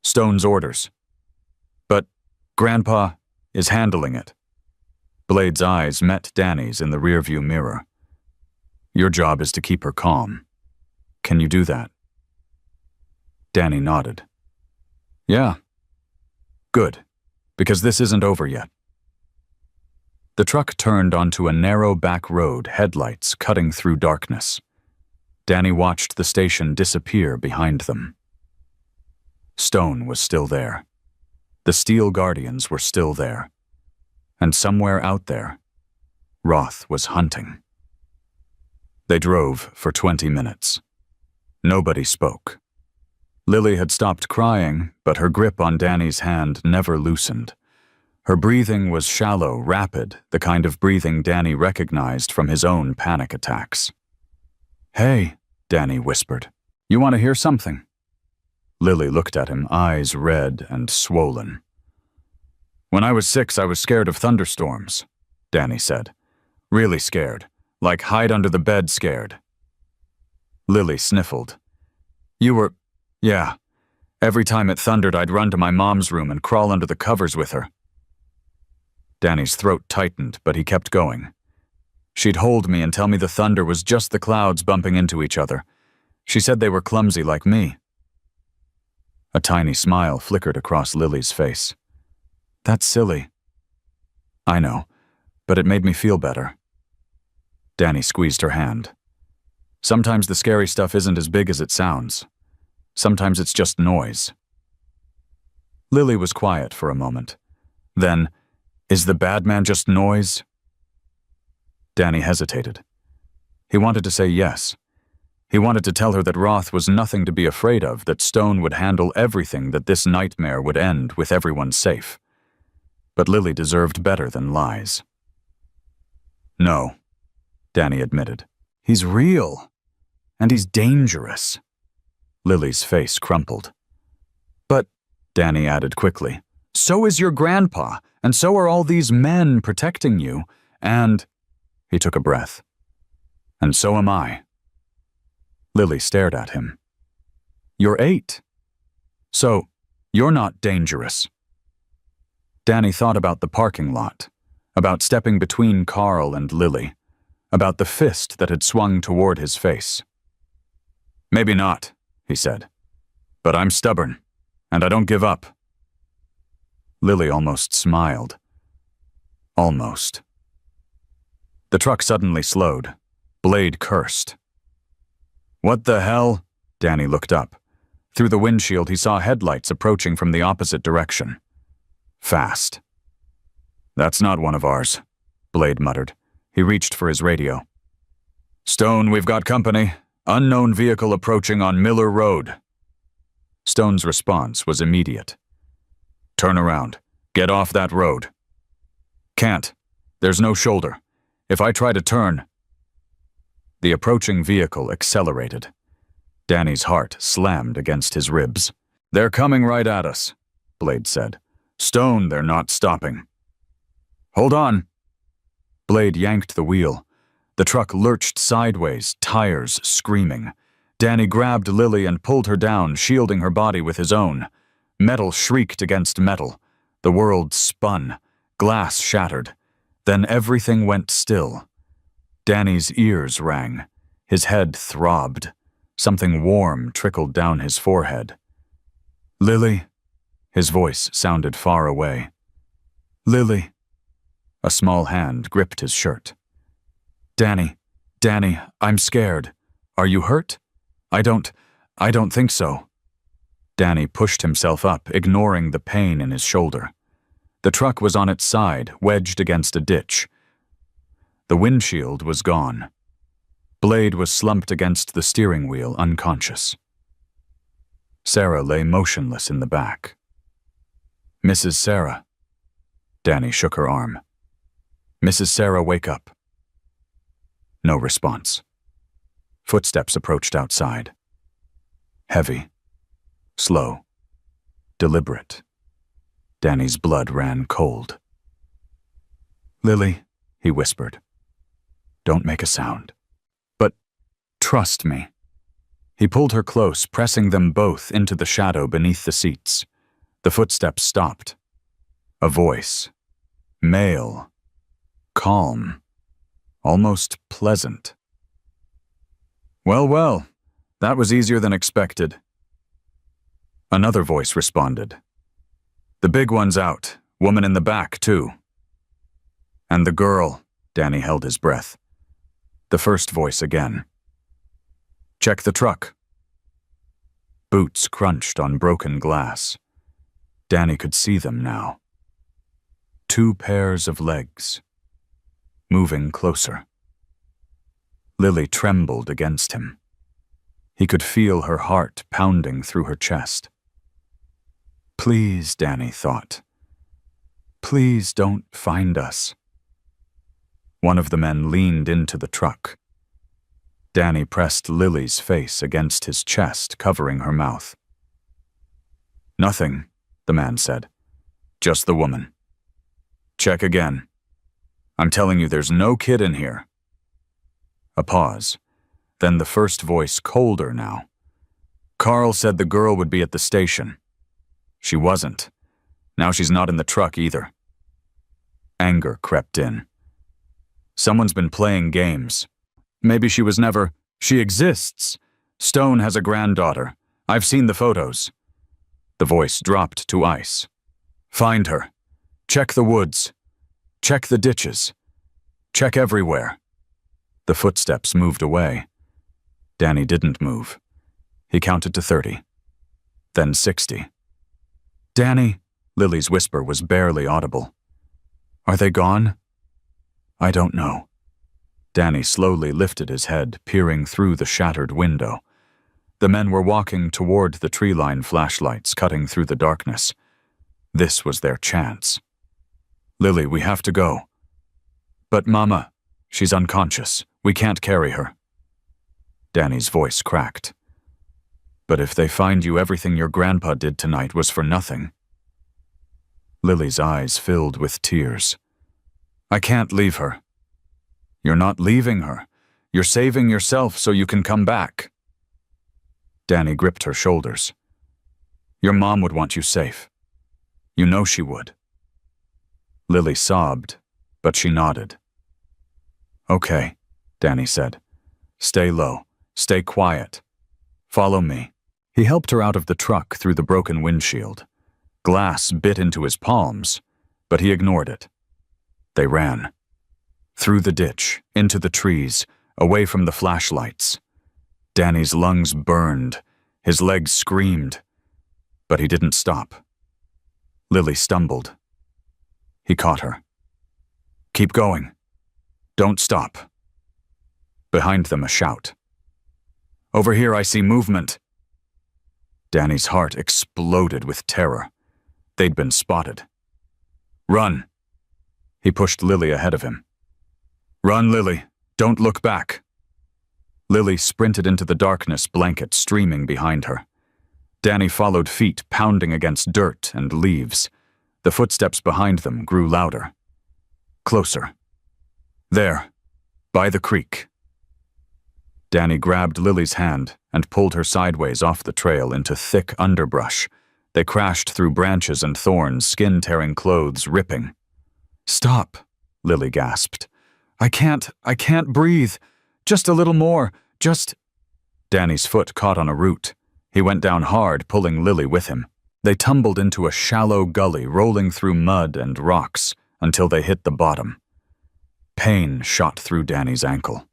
Stone's orders. But Grandpa is handling it. Blade's eyes met Danny's in the rearview mirror. Your job is to keep her calm. Can you do that? Danny nodded. Yeah. Good, because this isn't over yet. The truck turned onto a narrow back road, headlights cutting through darkness. Danny watched the station disappear behind them. Stone was still there. The Steel Guardians were still there. And somewhere out there, Roth was hunting. They drove for 20 minutes. Nobody spoke. Lily had stopped crying, but her grip on Danny's hand never loosened. Her breathing was shallow, rapid, the kind of breathing Danny recognized from his own panic attacks. Hey, Danny whispered. You want to hear something? Lily looked at him, eyes red and swollen. When I was 6, I was scared of thunderstorms, Danny said. Really scared. Like hide under the bed scared. Lily sniffled. You were... Yeah. Every time it thundered, I'd run to my mom's room and crawl under the covers with her. Danny's throat tightened, but he kept going. She'd hold me and tell me the thunder was just the clouds bumping into each other. She said they were clumsy like me. A tiny smile flickered across Lily's face. That's silly. I know, but it made me feel better. Danny squeezed her hand. Sometimes the scary stuff isn't as big as it sounds. Sometimes it's just noise. Lily was quiet for a moment. Then, is the bad man just noise? Danny hesitated. He wanted to say yes. He wanted to tell her that Roth was nothing to be afraid of, that Stone would handle everything, that this nightmare would end with everyone safe. But Lily deserved better than lies. No, Danny admitted. He's real. And he's dangerous. Lily's face crumpled. But, Danny added quickly, so is your grandpa, and so are all these men protecting you, and... He took a breath. And so am I. Lily stared at him. You're 8. So, you're not dangerous. Danny thought about the parking lot, about stepping between Carl and Lily, about the fist that had swung toward his face. Maybe not, he said. But I'm stubborn, and I don't give up. Lily almost smiled. Almost. The truck suddenly slowed. Blade cursed. What the hell? Danny looked up. Through the windshield, he saw headlights approaching from the opposite direction. Fast. That's not one of ours, Blade muttered. He reached for his radio. Stone, we've got company. Unknown vehicle approaching on Miller Road. Stone's response was immediate. Turn around. Get off that road. Can't. There's no shoulder. If I try to turn... The approaching vehicle accelerated. Danny's heart slammed against his ribs. They're coming right at us, Blade said. Stone, they're not stopping. Hold on. Blade yanked the wheel. The truck lurched sideways, tires screaming. Danny grabbed Lily and pulled her down, shielding her body with his own. Metal shrieked against metal. The world spun. Glass shattered. Then everything went still. Danny's ears rang. His head throbbed. Something warm trickled down his forehead. Lily? His voice sounded far away. Lily. A small hand gripped his shirt. Danny, I'm scared. Are you hurt? I don't think so. Danny pushed himself up, ignoring the pain in his shoulder. The truck was on its side, wedged against a ditch. The windshield was gone. Blade was slumped against the steering wheel, unconscious. Sarah lay motionless in the back. Mrs. Sarah. Danny shook her arm. Mrs. Sarah, wake up. No response. Footsteps approached outside. Heavy. Slow. Deliberate. Danny's blood ran cold. Lily, he whispered. Don't make a sound. But trust me. He pulled her close, pressing them both into the shadow beneath the seats. The footsteps stopped. A voice. Male. Calm. Almost pleasant. Well, that was easier than expected. Another voice responded. The big one's out. Woman in the back, too. And the girl. Danny held his breath. The first voice again. Check the truck. Boots crunched on broken glass. Danny could see them now. 2 pairs of legs. Moving closer. Lily trembled against him. He could feel her heart pounding through her chest. Please, Danny thought. Please don't find us. One of the men leaned into the truck. Danny pressed Lily's face against his chest, covering her mouth. Nothing, the man said. Just the woman. Check again. I'm telling you, there's no kid in here. A pause. Then the first voice, colder now. Carl said the girl would be at the station. She wasn't. Now she's not in the truck either. Anger crept in. Someone's been playing games. Maybe she was never... She exists. Stone has a granddaughter. I've seen the photos. The voice dropped to ice. Find her. Check the woods. Check the ditches. Check everywhere. The footsteps moved away. Danny didn't move. He counted to 30. Then 60. Danny, Lily's whisper was barely audible. Are they gone? I don't know. Danny slowly lifted his head, peering through the shattered window. The men were walking toward the tree-line flashlights, cutting through the darkness. This was their chance. Lily, we have to go. But Mama, she's unconscious. We can't carry her. Danny's voice cracked. But if they find you, everything your grandpa did tonight was for nothing. Lily's eyes filled with tears. I can't leave her. You're not leaving her. You're saving yourself so you can come back. Danny gripped her shoulders. Your mom would want you safe. You know she would. Lily sobbed, but she nodded. Okay, Danny said. Stay low. Stay quiet. Follow me. He helped her out of the truck through the broken windshield. Glass bit into his palms, but he ignored it. They ran. Through the ditch, into the trees, away from the flashlights. Danny's lungs burned. His legs screamed. But he didn't stop. Lily stumbled. He caught her. Keep going. Don't stop. Behind them, a shout. Over here, I see movement. Danny's heart exploded with terror. They'd been spotted. Run. He pushed Lily ahead of him. Run, Lily. Don't look back. Lily sprinted into the darkness, blanket streaming behind her. Danny followed, feet pounding against dirt and leaves. The footsteps behind them grew louder. Closer. There, by the creek. Danny grabbed Lily's hand and pulled her sideways off the trail into thick underbrush. They crashed through branches and thorns, skin-tearing clothes ripping. Stop, Lily gasped. I can't breathe. Just a little more, just... Danny's foot caught on a root. He went down hard, pulling Lily with him. They tumbled into a shallow gully, rolling through mud and rocks until they hit the bottom. Pain shot through Danny's ankle.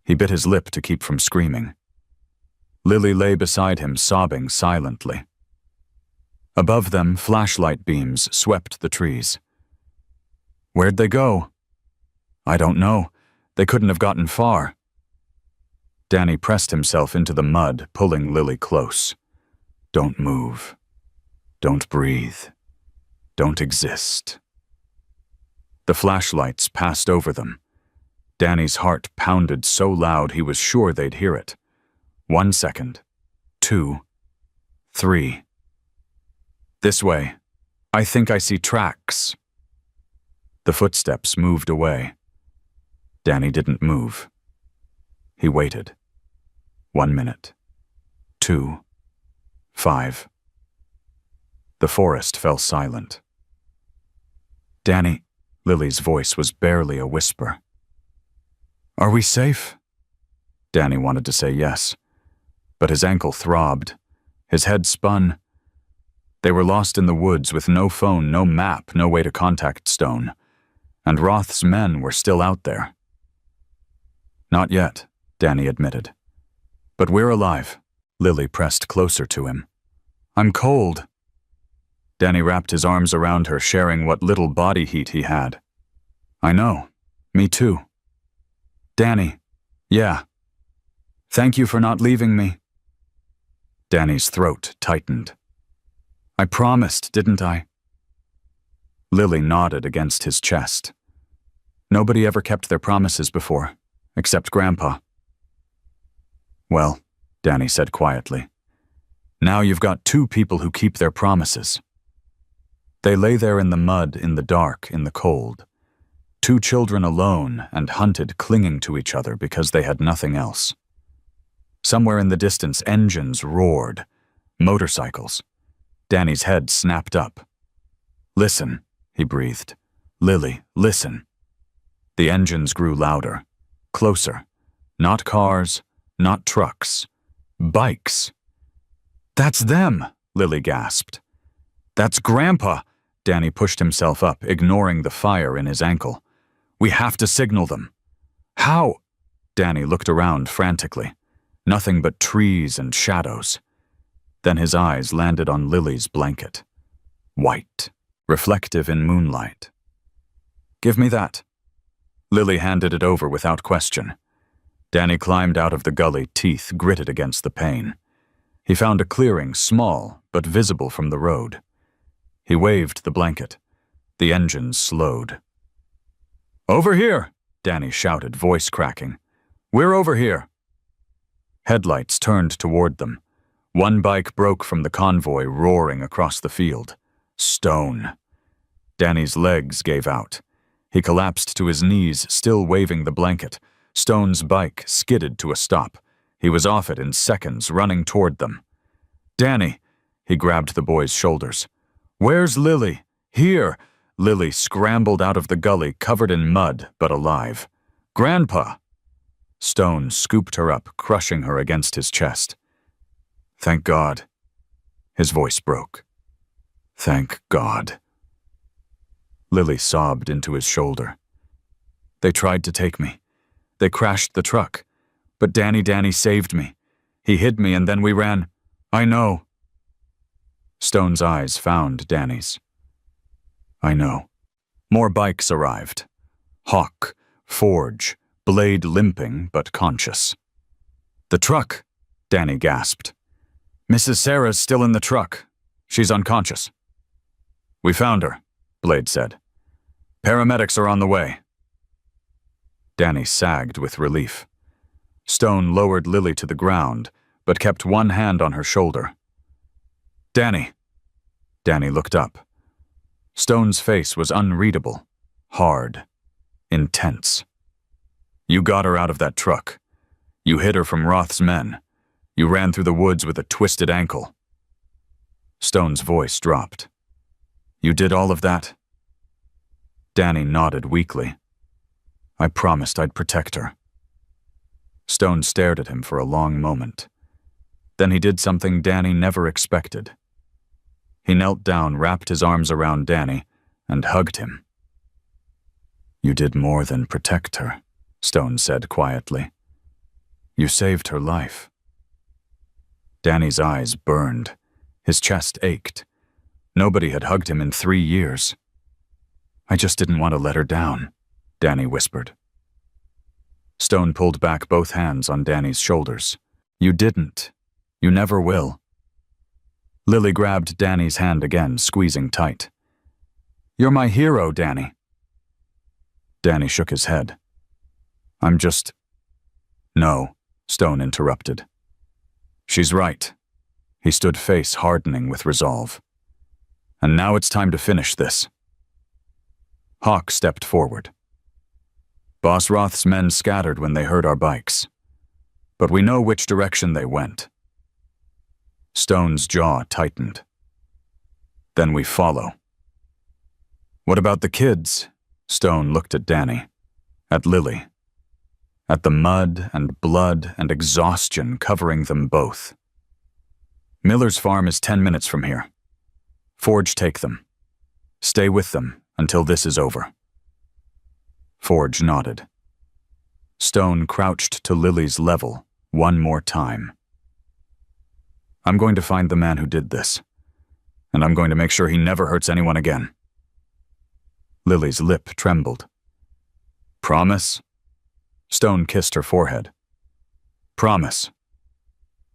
He bit his lip to keep from screaming. Lily lay beside him, sobbing silently. Above them, flashlight beams swept the trees. Where'd they go? I don't know. They couldn't have gotten far. Danny pressed himself into the mud, pulling Lily close. Don't move. Don't breathe. Don't exist. The flashlights passed over them. Danny's heart pounded so loud he was sure they'd hear it. 1 second. 2. 3. This way. I think I see tracks. The footsteps moved away. Danny didn't move. He waited. 1 minute. 2. 5. The forest fell silent. Danny, Lily's voice was barely a whisper. Are we safe? Danny wanted to say yes, but his ankle throbbed. His head spun. They were lost in the woods with no phone, no map, no way to contact Stone. And Roth's men were still out there. Not yet, Danny admitted. But we're alive. Lily pressed closer to him. I'm cold. Danny wrapped his arms around her, sharing what little body heat he had. I know. Me too. Danny. Yeah. Thank you for not leaving me. Danny's throat tightened. I promised, didn't I? Lily nodded against his chest. Nobody ever kept their promises before, except Grandpa. Well, Danny said quietly, now you've got 2 people who keep their promises. They lay there in the mud, in the dark, in the cold. 2 children alone and hunted, clinging to each other because they had nothing else. Somewhere in the distance, engines roared. Motorcycles. Danny's head snapped up. Listen, he breathed. Lily, listen. The engines grew louder. Closer. Not cars, not trucks. Bikes. That's them, Lily gasped. That's Grandpa. Danny pushed himself up, ignoring the fire in his ankle. We have to signal them. How? Danny looked around frantically. Nothing but trees and shadows. Then his eyes landed on Lily's blanket. White, reflective in moonlight. Give me that. Lily handed it over without question. Danny climbed out of the gully, teeth gritted against the pane. He found a clearing, small but visible from the road. He waved the blanket. The engines slowed. Over here, Danny shouted, voice cracking. We're over here. Headlights turned toward them. One bike broke from the convoy, roaring across the field. Stone. Danny's legs gave out. He collapsed to his knees, still waving the blanket. Stone's bike skidded to a stop. He was off it in seconds, running toward them. "Danny!" He grabbed the boy's shoulders. "Where's Lily?" "Here!" Lily scrambled out of the gully, covered in mud, but alive. "Grandpa!" Stone scooped her up, crushing her against his chest. "Thank God." His voice broke. "Thank God." Lily sobbed into his shoulder. "They tried to take me. They crashed the truck. But Danny saved me. He hid me and then we ran. I know." Stone's eyes found Danny's. "I know." More bikes arrived. Hawk, Forge, Blade limping but conscious. "The truck," Danny gasped. "Mrs. Sarah's still in the truck. She's unconscious." "We found her," Blade said. "Paramedics are on the way." Danny sagged with relief. Stone lowered Lily to the ground, but kept one hand on her shoulder. "Danny." Danny looked up. Stone's face was unreadable, hard, intense. "You got her out of that truck. You hid her from Roth's men. You ran through the woods with a twisted ankle." Stone's voice dropped. "You did all of that?" Danny nodded weakly. "I promised I'd protect her." Stone stared at him for a long moment. Then he did something Danny never expected. He knelt down, wrapped his arms around Danny, and hugged him. "You did more than protect her," Stone said quietly. "You saved her life." Danny's eyes burned. His chest ached. Nobody had hugged him in 3 years. "I just didn't want to let her down," Danny whispered. Stone pulled back both hands on Danny's shoulders. "You didn't. You never will." Lily grabbed Danny's hand again, squeezing tight. "You're my hero, Danny." Danny shook his head. "I'm just—" "No," Stone interrupted. "She's right." He stood face hardening with resolve. "And now it's time to finish this." Hawk stepped forward. "Boss Roth's men scattered when they heard our bikes. But we know which direction they went." Stone's jaw tightened. "Then we follow." "What about the kids?" Stone looked at Danny, at Lily, at the mud and blood and exhaustion covering them both. "Miller's farm is 10 minutes from here. Forge, take them. Stay with them until this is over." Forge nodded. Stone crouched to Lily's level one more time. "I'm going to find the man who did this, and I'm going to make sure he never hurts anyone again." Lily's lip trembled. "Promise?" Stone kissed her forehead. "Promise."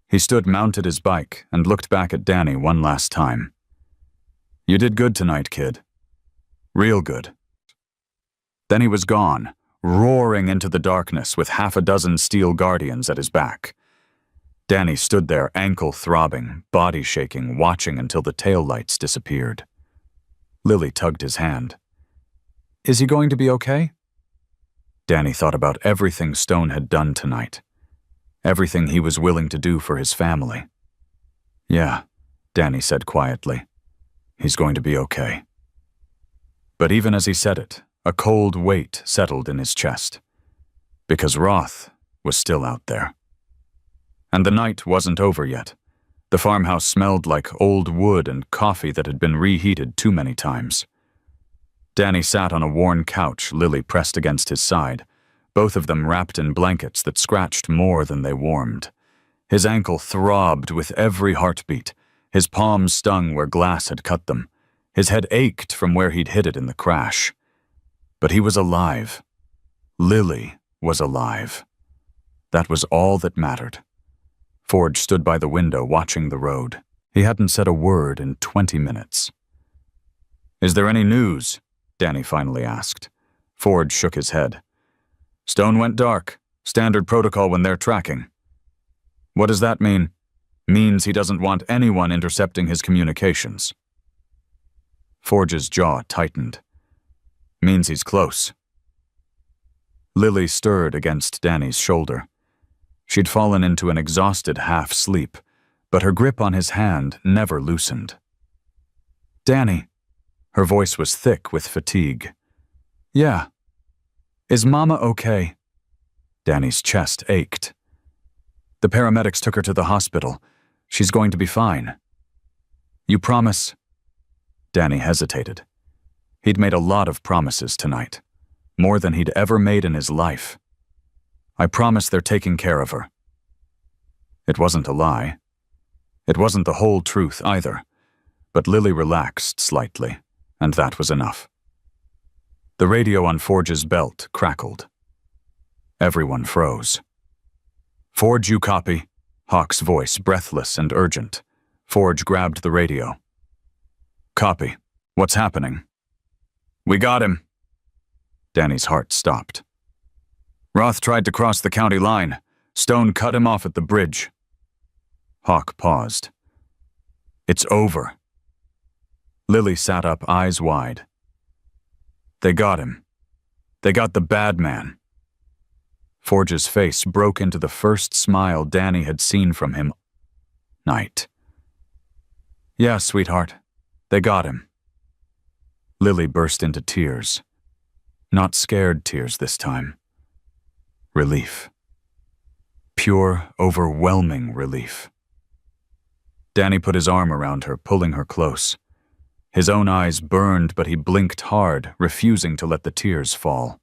He stood mounted his bike and looked back at Danny one last time. "You did good tonight, kid. Real good." Then he was gone, roaring into the darkness with 6 steel guardians at his back. Danny stood there, ankle throbbing, body shaking, watching until the taillights disappeared. Lily tugged his hand. "Is he going to be okay?" Danny thought about everything Stone had done tonight, everything he was willing to do for his family. "Yeah," Danny said quietly. "He's going to be okay." But even as he said it, a cold weight settled in his chest, because Roth was still out there. And the night wasn't over yet. The farmhouse smelled like old wood and coffee that had been reheated too many times. Danny sat on a worn couch, Lily pressed against his side, both of them wrapped in blankets that scratched more than they warmed. His ankle throbbed with every heartbeat. His palms stung where glass had cut them. His head ached from where he'd hit it in the crash. But he was alive. Lily was alive. That was all that mattered. Forge stood by the window watching the road. He hadn't said a word in 20 minutes. "Is there any news?" Danny finally asked. Forge shook his head. "Stone went dark. Standard protocol when they're tracking." "What does that mean?" "Means he doesn't want anyone intercepting his communications." Forge's jaw tightened. "Means he's close." Lily stirred against Danny's shoulder. She'd fallen into an exhausted half-sleep, but her grip on his hand never loosened. "Danny." Her voice was thick with fatigue. "Yeah. Is Mama okay?" Danny's chest ached. "The paramedics took her to the hospital. She's going to be fine." "You promise?" Danny hesitated. He'd made a lot of promises tonight, more than he'd ever made in his life. "I promise they're taking care of her." It wasn't a lie. It wasn't the whole truth either, but Lily relaxed slightly, and that was enough. The radio on Forge's belt crackled. Everyone froze. "Forge, you copy?" Hawk's voice, breathless and urgent. Forge grabbed the radio. "Copy. What's happening?" "We got him." Danny's heart stopped. "Roth tried to cross the county line. Stone cut him off at the bridge." Hawk paused. "It's over." Lily sat up, eyes wide. "They got him. They got the bad man." Forge's face broke into the first smile Danny had seen from him. Night. "Yeah, sweetheart. They got him." Lily burst into tears. Not scared tears this time. Relief. Pure, overwhelming relief. Danny put his arm around her, pulling her close. His own eyes burned, but he blinked hard, refusing to let the tears fall.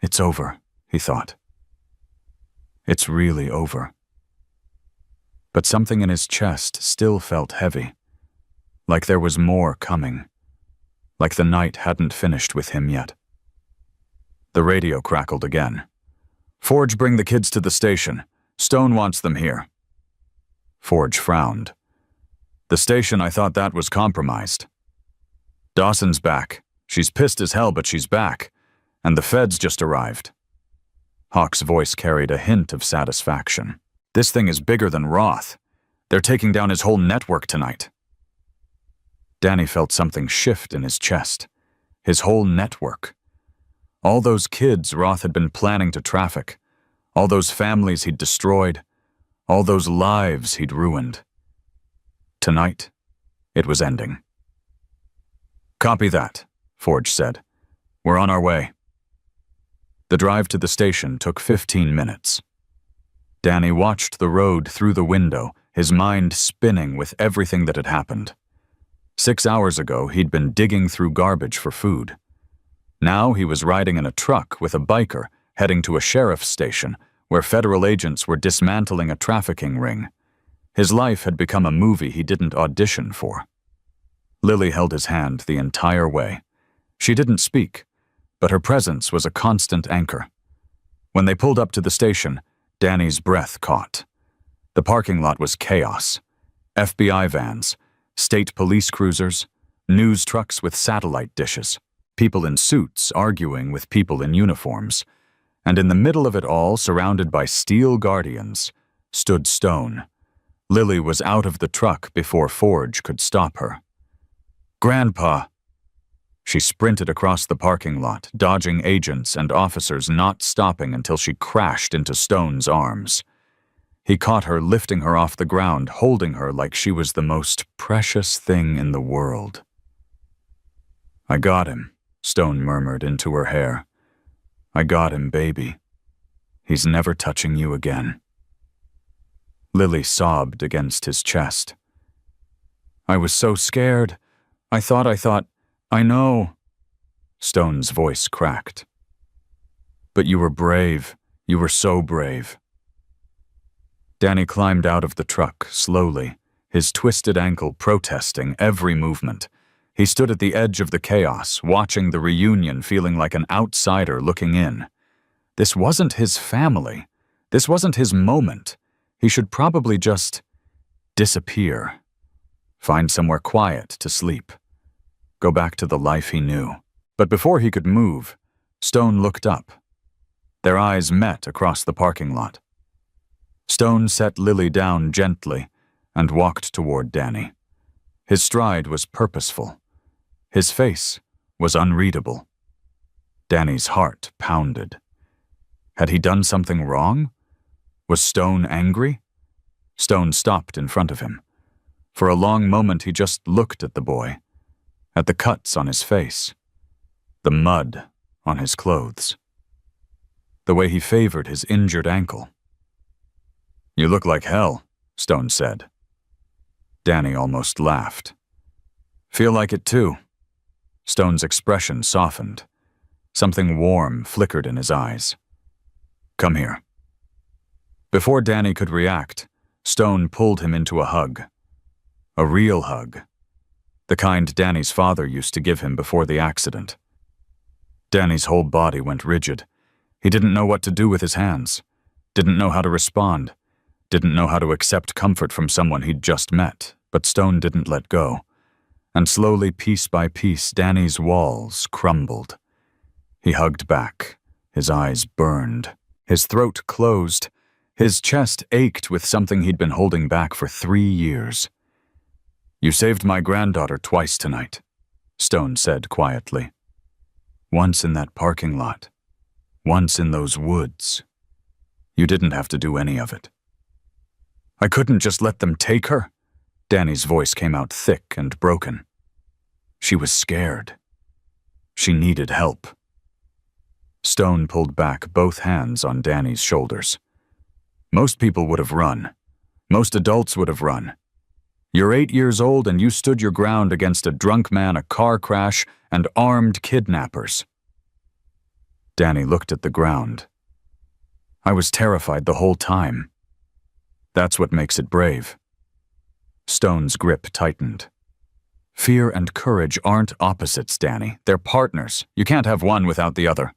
"It's over," he thought. "It's really over." But something in his chest still felt heavy, like there was more coming, like the night hadn't finished with him yet. The radio crackled again. "Forge, bring the kids to the station. Stone wants them here." Forge frowned. "The station, I thought that was compromised." "Dawson's back. She's pissed as hell, but she's back. And the feds just arrived." Hawk's voice carried a hint of satisfaction. "This thing is bigger than Roth. They're taking down his whole network tonight." Danny felt something shift in his chest. His whole network. All those kids Roth had been planning to traffic. All those families he'd destroyed. All those lives he'd ruined. Tonight, it was ending. "Copy that," Forge said. "We're on our way." The drive to the station took 15 minutes. Danny watched the road through the window, his mind spinning with everything that had happened. 6 hours ago, he'd been digging through garbage for food. Now he was riding in a truck with a biker, heading to a sheriff's station where federal agents were dismantling a trafficking ring. His life had become a movie he didn't audition for. Lily held his hand the entire way. She didn't speak, but her presence was a constant anchor. When they pulled up to the station, Danny's breath caught. The parking lot was chaos. FBI vans, state police cruisers, news trucks with satellite dishes, people in suits arguing with people in uniforms. And in the middle of it all, surrounded by steel guardians, stood Stone. Lily was out of the truck before Forge could stop her. "Grandpa!" She sprinted across the parking lot, dodging agents and officers, not stopping until she crashed into Stone's arms. He caught her, lifting her off the ground, holding her like she was the most precious thing in the world. "I got him," Stone murmured into her hair. "I got him, baby. He's never touching you again." Lily sobbed against his chest. "I was so scared. I thought, I know." Stone's voice cracked. "But you were brave. You were so brave." Danny climbed out of the truck, slowly, his twisted ankle protesting every movement. He stood at the edge of the chaos, watching the reunion, feeling like an outsider looking in. This wasn't his family. This wasn't his moment. He should probably just disappear. Find somewhere quiet to sleep. Go back to the life he knew. But before he could move, Stone looked up. Their eyes met across the parking lot. Stone set Lily down gently and walked toward Danny. His stride was purposeful. His face was unreadable. Danny's heart pounded. Had he done something wrong? Was Stone angry? Stone stopped in front of him. For a long moment he just looked at the boy, at the cuts on his face, the mud on his clothes, the way he favored his injured ankle. "You look like hell," Stone said. Danny almost laughed. "Feel like it too." Stone's expression softened. Something warm flickered in his eyes. "Come here." Before Danny could react, Stone pulled him into a hug. A real hug. The kind Danny's father used to give him before the accident. Danny's whole body went rigid. He didn't know what to do with his hands, didn't know how to respond, didn't know how to accept comfort from someone he'd just met, but Stone didn't let go. And slowly, piece by piece, Danny's walls crumbled. He hugged back. His eyes burned. His throat closed. His chest ached with something he'd been holding back for 3 years. "You saved my granddaughter twice tonight," Stone said quietly. "Once in that parking lot. Once in those woods. You didn't have to do any of it." "I couldn't just let them take her?" Danny's voice came out thick and broken. She was scared. She needed help. Stone pulled back both hands on Danny's shoulders. "Most people would have run. Most adults would have run. You're 8 years old and you stood your ground against a drunk man, a car crash, and armed kidnappers." Danny looked at the ground. "I was terrified the whole time. That's what makes it brave." Stone's grip tightened. "Fear and courage aren't opposites, Danny. They're partners. You can't have one without the other."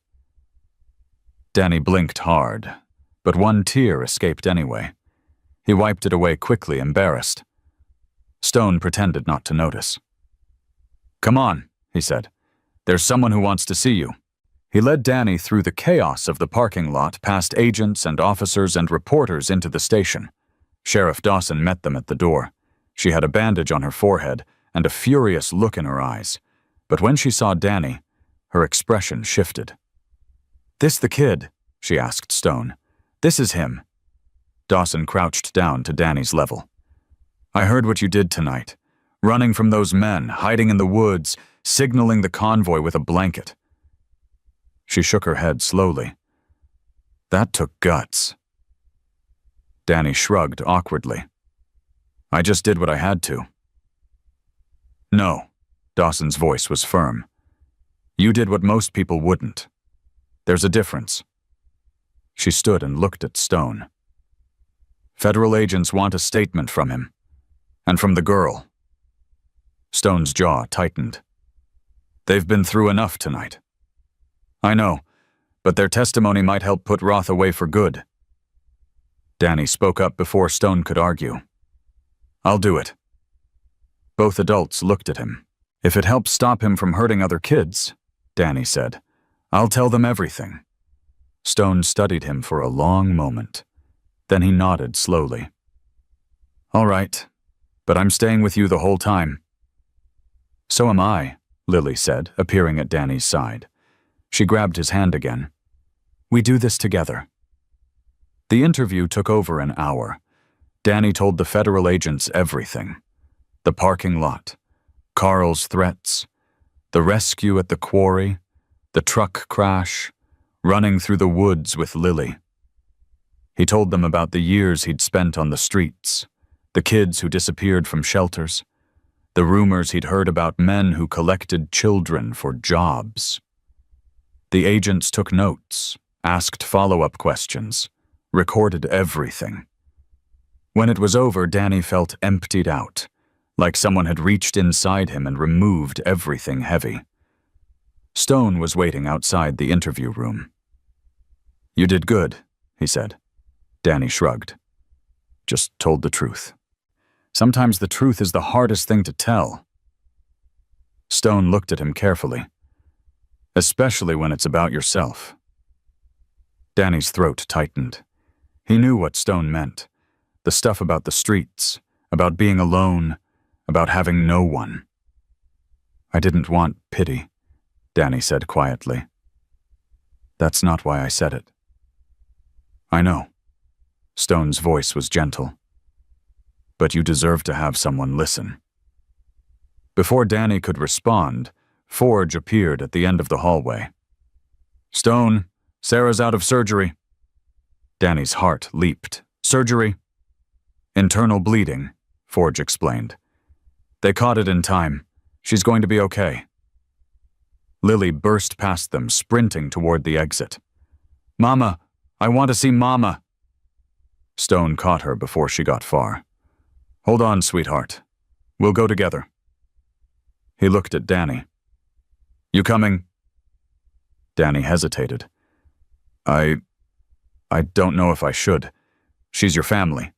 Danny blinked hard, but one tear escaped anyway. He wiped it away quickly, embarrassed. Stone pretended not to notice. "Come on," he said. "There's someone who wants to see you." He led Danny through the chaos of the parking lot, past agents and officers and reporters into the station. Sheriff Dawson met them at the door. She had a bandage on her forehead and a furious look in her eyes. But when she saw Danny, her expression shifted. "This the kid?" she asked Stone. "This is him." Dawson crouched down to Danny's level. "I heard what you did tonight. Running from those men, hiding in the woods, signaling the convoy with a blanket." She shook her head slowly. "That took guts." Danny shrugged awkwardly. "I just did what I had to." "No," Dawson's voice was firm. "You did what most people wouldn't. There's a difference." She stood and looked at Stone. "Federal agents want a statement from him. And from the girl." Stone's jaw tightened. "They've been through enough tonight." "I know, but their testimony might help put Roth away for good." Danny spoke up before Stone could argue. "I'll do it." Both adults looked at him. "If it helps stop him from hurting other kids," Danny said, "I'll tell them everything." Stone studied him for a long moment. Then he nodded slowly. "All right, but I'm staying with you the whole time." "So am I," Lily said, appearing at Danny's side. She grabbed his hand again. "We do this together." The interview took over an hour. Danny told the federal agents everything. The parking lot, Carl's threats, the rescue at the quarry, the truck crash, running through the woods with Lily. He told them about the years he'd spent on the streets, the kids who disappeared from shelters, the rumors he'd heard about men who collected children for jobs. The agents took notes, asked follow-up questions, recorded everything. When it was over, Danny felt emptied out, like someone had reached inside him and removed everything heavy. Stone was waiting outside the interview room. "You did good," he said. Danny shrugged. "Just told the truth. Sometimes the truth is the hardest thing to tell." Stone looked at him carefully. "Especially when it's about yourself." Danny's throat tightened. He knew what Stone meant. The stuff about the streets, about being alone, about having no one. "I didn't want pity," Danny said quietly. "That's not why I said it." "I know." Stone's voice was gentle. But you deserve to have someone listen. Before Danny could respond, Forge appeared at the end of the hallway. Stone, Sarah's out of surgery. Danny's heart leaped. Surgery? Internal bleeding, Forge explained. They caught it in time. She's going to be okay. Lily burst past them, sprinting toward the exit. Mama, I want to see Mama. Stone caught her before she got far. Hold on, sweetheart. We'll go together. He looked at Danny. You coming? Danny hesitated. I don't know if I should. She's your family.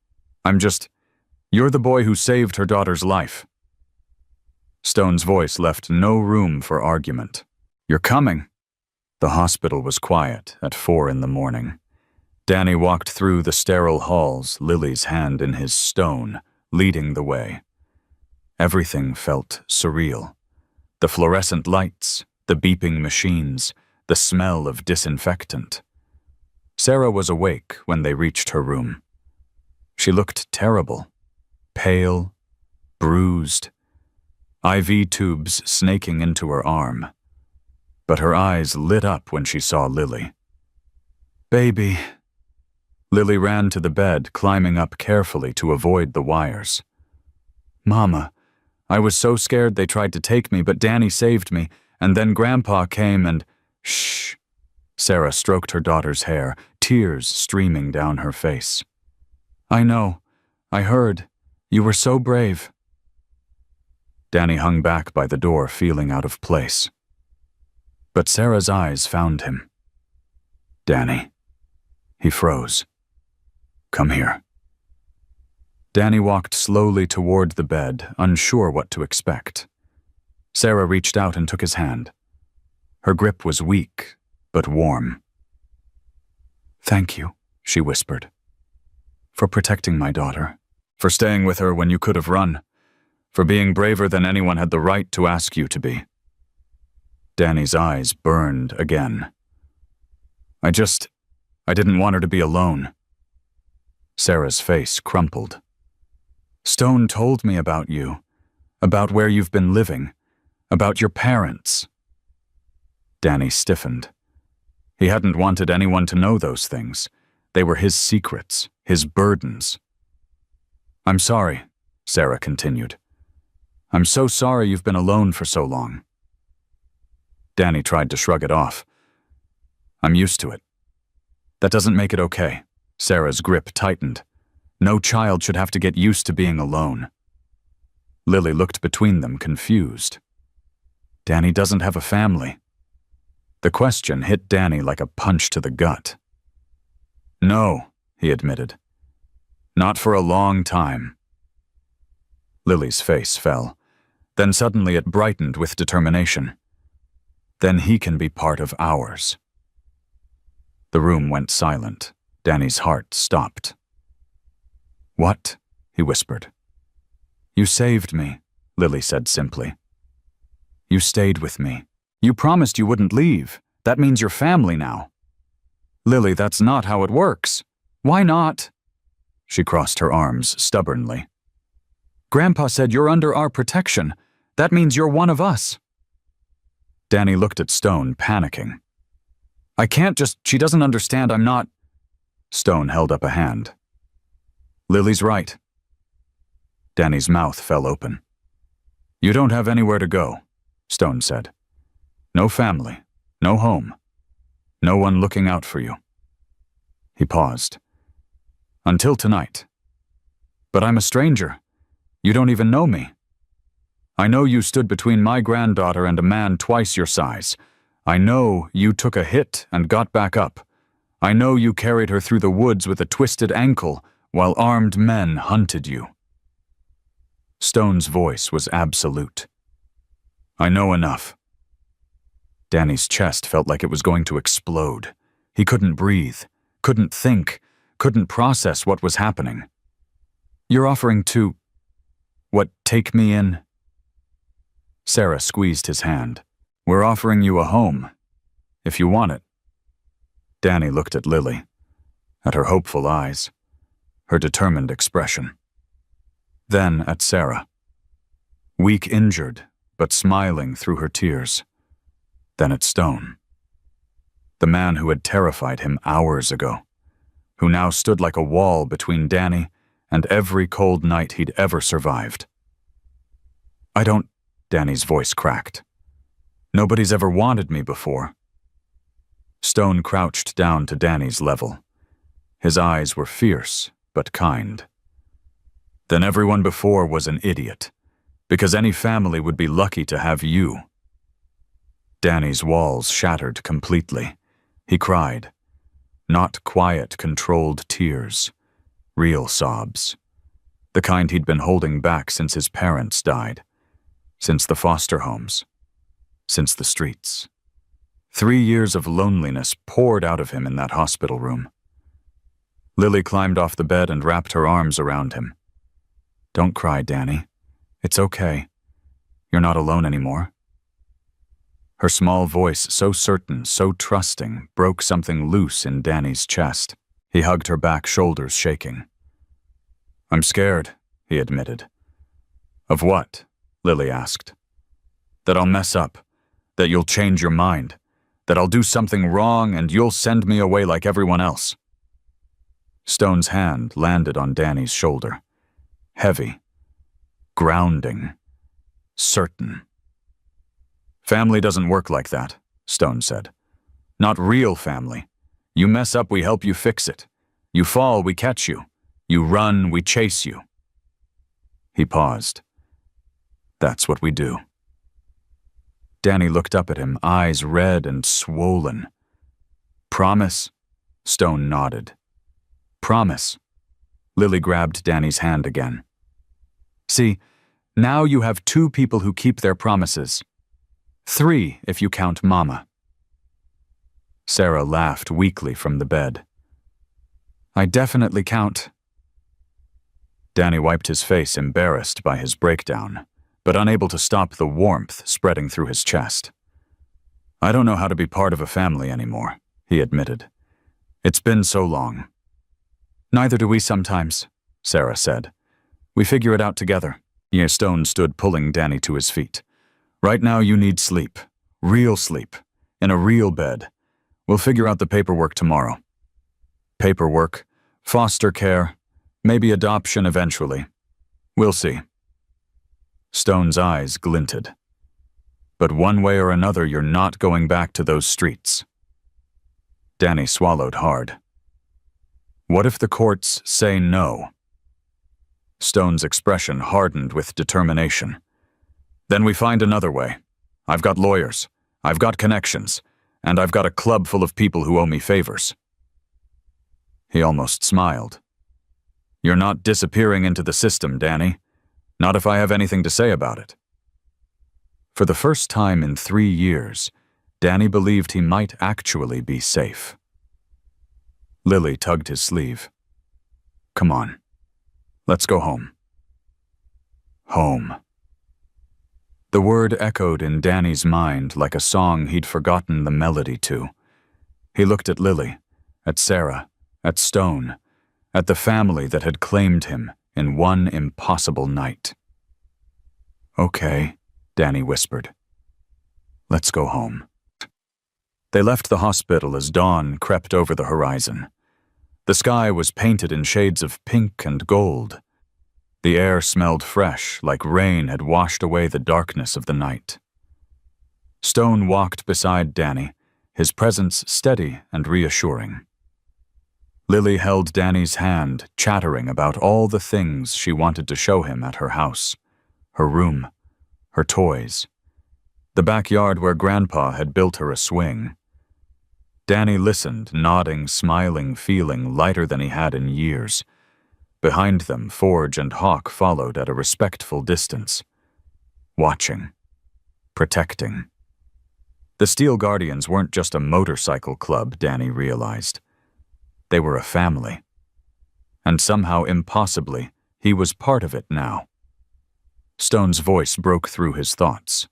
You're the boy who saved her daughter's life. Stone's voice left no room for argument. You're coming. The hospital was quiet at 4 a.m. Danny walked through the sterile halls, Lily's hand in his stone, leading the way. Everything felt surreal. The fluorescent lights, the beeping machines, the smell of disinfectant. Sarah was awake when they reached her room. She looked terrible, pale, bruised, IV tubes snaking into her arm. But her eyes lit up when she saw Lily. Baby. Lily ran to the bed, climbing up carefully to avoid the wires. Mama, I was so scared they tried to take me, but Danny saved me, and then Grandpa came and… Shh. Sarah stroked her daughter's hair, tears streaming down her face. I know. I heard. You were so brave. Danny hung back by the door, feeling out of place. But Sarah's eyes found him. Danny. He froze. Come here. Danny walked slowly toward the bed, unsure what to expect. Sarah reached out and took his hand. Her grip was weak, but warm. Thank you, she whispered. For protecting my daughter. For staying with her when you could have run. For being braver than anyone had the right to ask you to be. Danny's eyes burned again. I didn't want her to be alone. Sarah's face crumpled. Stone told me about you, about where you've been living, about your parents. Danny stiffened. He hadn't wanted anyone to know those things. They were his secrets, his burdens. I'm sorry, Sarah continued. I'm so sorry you've been alone for so long. Danny tried to shrug it off. I'm used to it. That doesn't make it okay. Sarah's grip tightened. No child should have to get used to being alone. Lily looked between them, confused. Danny doesn't have a family. The question hit Danny like a punch to the gut. No, he admitted. Not for a long time. Lily's face fell. Then suddenly it brightened with determination. Then he can be part of ours. The room went silent. Danny's heart stopped. What? He whispered. You saved me, Lily said simply. You stayed with me. You promised you wouldn't leave. That means you're family now. Lily, that's not how it works. Why not? She crossed her arms stubbornly. Grandpa said you're under our protection. That means you're one of us. Danny looked at Stone, panicking. I can't just… She doesn't understand I'm not… Stone held up a hand. Lily's right. Danny's mouth fell open. You don't have anywhere to go, Stone said. No family, no home, no one looking out for you. He paused. Until tonight. But I'm a stranger. You don't even know me. I know you stood between my granddaughter and a man twice your size. I know you took a hit and got back up. I know you carried her through the woods with a twisted ankle while armed men hunted you. Stone's voice was absolute. I know enough. Danny's chest felt like it was going to explode. He couldn't breathe, couldn't think, couldn't process what was happening. You're offering to… take me in? Sarah squeezed his hand. We're offering you a home, if you want it. Danny looked at Lily, at her hopeful eyes. her determined expression. Then at Sarah. Weak injured, but smiling through her tears. Then at Stone. The man who had terrified him hours ago, who now stood like a wall between Danny and every cold night he'd ever survived. "I don't," Danny's voice cracked. "Nobody's ever wanted me before." Stone crouched down to Danny's level. His eyes were fierce, but kind. "Then everyone before was an idiot, because any family would be lucky to have you." Danny's walls shattered completely. He cried. Not quiet, controlled tears. Real sobs. The kind he'd been holding back since his parents died. Since the foster homes. Since the streets. 3 years of loneliness poured out of him in that hospital room. Lily climbed off the bed and wrapped her arms around him. "Don't cry, Danny. It's okay. You're not alone anymore." Her small voice, so certain, so trusting, broke something loose in Danny's chest. He hugged her back, shoulders shaking. "I'm scared," he admitted. "Of what?" Lily asked. "That I'll mess up. That you'll change your mind. That I'll do something wrong and you'll send me away like everyone else." Stone's hand landed on Danny's shoulder. Heavy. Grounding. Certain. "Family doesn't work like that," Stone said. "Not real family. You mess up, we help you fix it. You fall, we catch you. You run, we chase you." He paused. "That's what we do." Danny looked up at him, eyes red and swollen. "Promise?" Stone nodded. "Promise." Lily grabbed Danny's hand again. "See, now you have 2 people who keep their promises. 3 if you count Mama." Sarah laughed weakly from the bed. "I definitely count." Danny wiped his face, embarrassed by his breakdown, but unable to stop the warmth spreading through his chest. "I don't know how to be part of a family anymore," he admitted. "It's been so long." "Neither do we sometimes," Sarah said. "We figure it out together." Stone stood, pulling Danny to his feet. "Right now you need sleep. Real sleep. In a real bed. We'll figure out the paperwork tomorrow." "Paperwork, foster care, maybe adoption eventually. We'll see." Stone's eyes glinted. "But one way or another, you're not going back to those streets." Danny swallowed hard. "What if the courts say no?" Stone's expression hardened with determination. "Then we find another way. I've got lawyers, I've got connections, and I've got a club full of people who owe me favors." He almost smiled. "You're not disappearing into the system, Danny. Not if I have anything to say about it." For the first time in 3 years, Danny believed he might actually be safe. Lily tugged his sleeve. "Come on. Let's go home." Home. The word echoed in Danny's mind like a song he'd forgotten the melody to. He looked at Lily, at Sarah, at Stone, at the family that had claimed him in one impossible night. "Okay," Danny whispered. "Let's go home." They left the hospital as dawn crept over the horizon. The sky was painted in shades of pink and gold. The air smelled fresh, like rain had washed away the darkness of the night. Stone walked beside Danny, his presence steady and reassuring. Lily held Danny's hand, chattering about all the things she wanted to show him at her house, her room, her toys, the backyard where Grandpa had built her a swing. Danny listened, nodding, smiling, feeling lighter than he had in years. Behind them, Forge and Hawk followed at a respectful distance, watching, protecting. The Steel Guardians weren't just a motorcycle club, Danny realized. They were a family. And somehow, impossibly, he was part of it now. Stone's voice broke through his thoughts.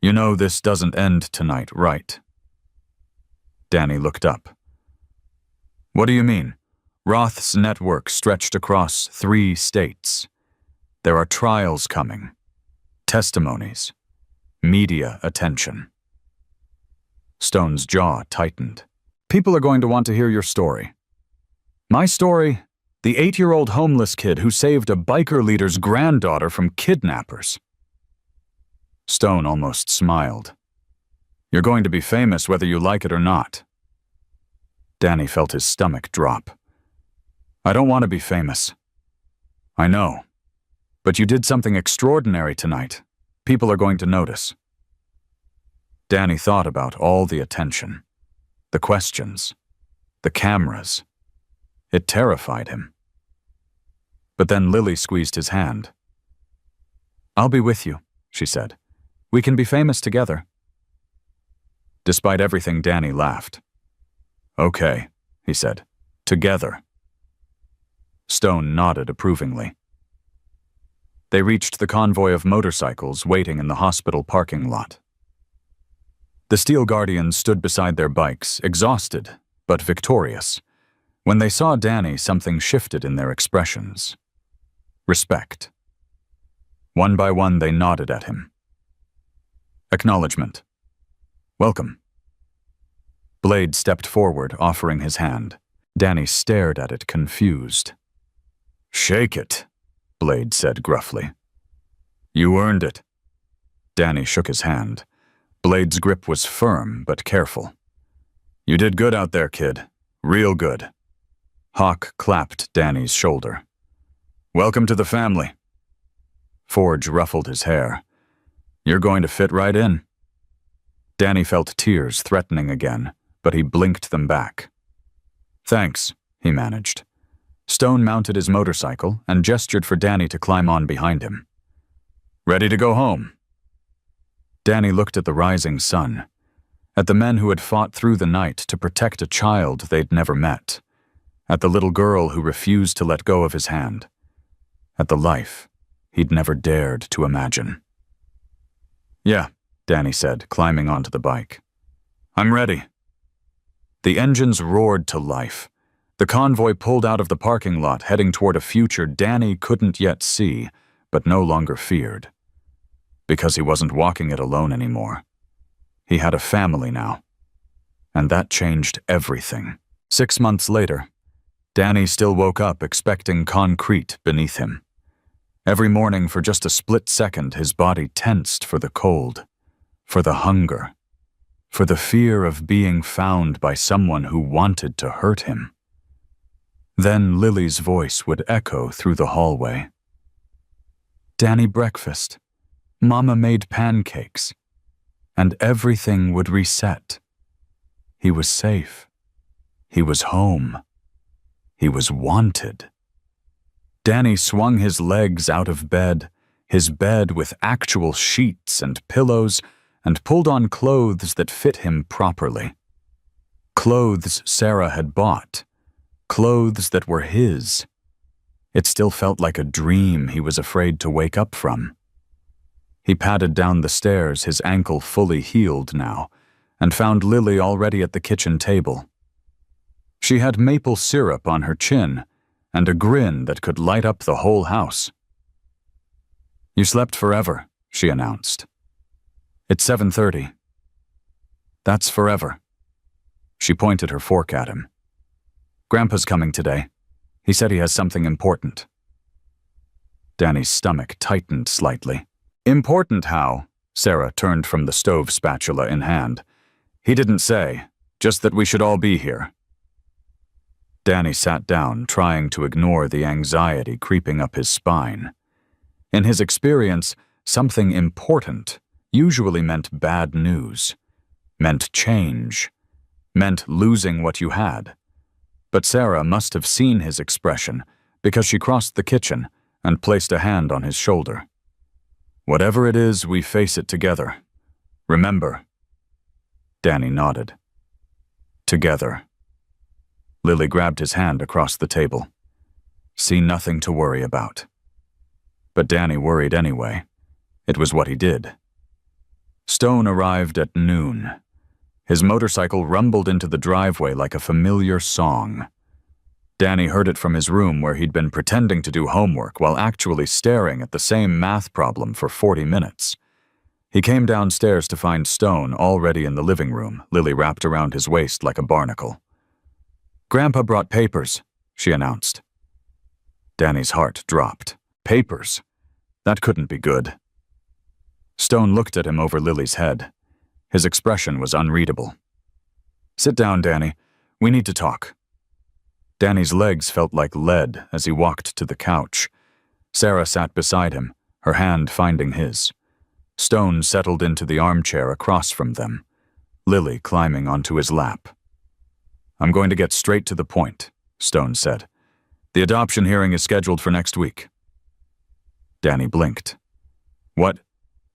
"You know this doesn't end tonight, right?" Danny looked up. "What do you mean? Roth's network stretched across 3 states. There are trials coming, testimonies, media attention. Stone's jaw tightened. People are going to want to hear your story. My story? The 8-year-old homeless kid who saved a biker leader's granddaughter from kidnappers. Stone almost smiled. You're going to be famous whether you like it or not. Danny felt his stomach drop. I don't want to be famous. I know. But you did something extraordinary tonight. People are going to notice. Danny thought about all the attention, the questions, the cameras. It terrified him. But then Lily squeezed his hand. I'll be with you, she said. We can be famous together. Despite everything, Danny laughed. Okay, he said. Together. Stone nodded approvingly. They reached the convoy of motorcycles waiting in the hospital parking lot. The Steel Guardians stood beside their bikes, exhausted, but victorious. When they saw Danny, something shifted in their expressions. Respect. One by one, they nodded at him. Acknowledgement. Welcome. Blade stepped forward, offering his hand. Danny stared at it, confused. Shake it, Blade said gruffly. You earned it. Danny shook his hand. Blade's grip was firm, but careful. You did good out there, kid. Real good. Hawk clapped Danny's shoulder. Welcome to the family. Forge ruffled his hair. You're going to fit right in. Danny felt tears threatening again, but he blinked them back. Thanks, he managed. Stone mounted his motorcycle and gestured for Danny to climb on behind him. Ready to go home? Danny looked at the rising sun, at the men who had fought through the night to protect a child they'd never met, at the little girl who refused to let go of his hand, at the life he'd never dared to imagine. Yeah, Danny said, climbing onto the bike. I'm ready. The engines roared to life. The convoy pulled out of the parking lot, heading toward a future Danny couldn't yet see, but no longer feared. Because he wasn't walking it alone anymore. He had a family now. And that changed everything. 6 months later, Danny still woke up expecting concrete beneath him. Every morning for just a split second, his body tensed for the cold, for the hunger, for the fear of being found by someone who wanted to hurt him. Then Lily's voice would echo through the hallway. Danny breakfast. Mama made pancakes. And everything would reset. He was safe. He was home. He was wanted. Danny swung his legs out of bed, his bed with actual sheets and pillows, and pulled on clothes that fit him properly. Clothes Sarah had bought. Clothes that were his. It still felt like a dream he was afraid to wake up from. He padded down the stairs, his ankle fully healed now, and found Lily already at the kitchen table. She had maple syrup on her chin and a grin that could light up the whole house. You slept forever, she announced. It's 7:30. That's forever. She pointed her fork at him. Grandpa's coming today. He said he has something important. Danny's stomach tightened slightly. Important how? Sarah turned from the stove spatula in hand. He didn't say, just that we should all be here. Danny sat down, trying to ignore the anxiety creeping up his spine. In his experience, something important usually meant bad news, meant change, meant losing what you had. But Sarah must have seen his expression because she crossed the kitchen and placed a hand on his shoulder. Whatever it is, we face it together. Remember. Danny nodded. Together. Lily grabbed his hand across the table. See nothing to worry about. But Danny worried anyway. It was what he did. Stone arrived at noon. His motorcycle rumbled into the driveway like a familiar song. Danny heard it from his room where he'd been pretending to do homework while actually staring at the same math problem for 40 minutes. He came downstairs to find Stone already in the living room, Lily wrapped around his waist like a barnacle. "Grandpa brought papers," she announced. Danny's heart dropped. Papers? That couldn't be good. Stone looked at him over Lily's head. His expression was unreadable. "Sit down, Danny. We need to talk." Danny's legs felt like lead as he walked to the couch. Sarah sat beside him, her hand finding his. Stone settled into the armchair across from them, Lily climbing onto his lap. "I'm going to get straight to the point," Stone said. "The adoption hearing is scheduled for next week." Danny blinked. "What?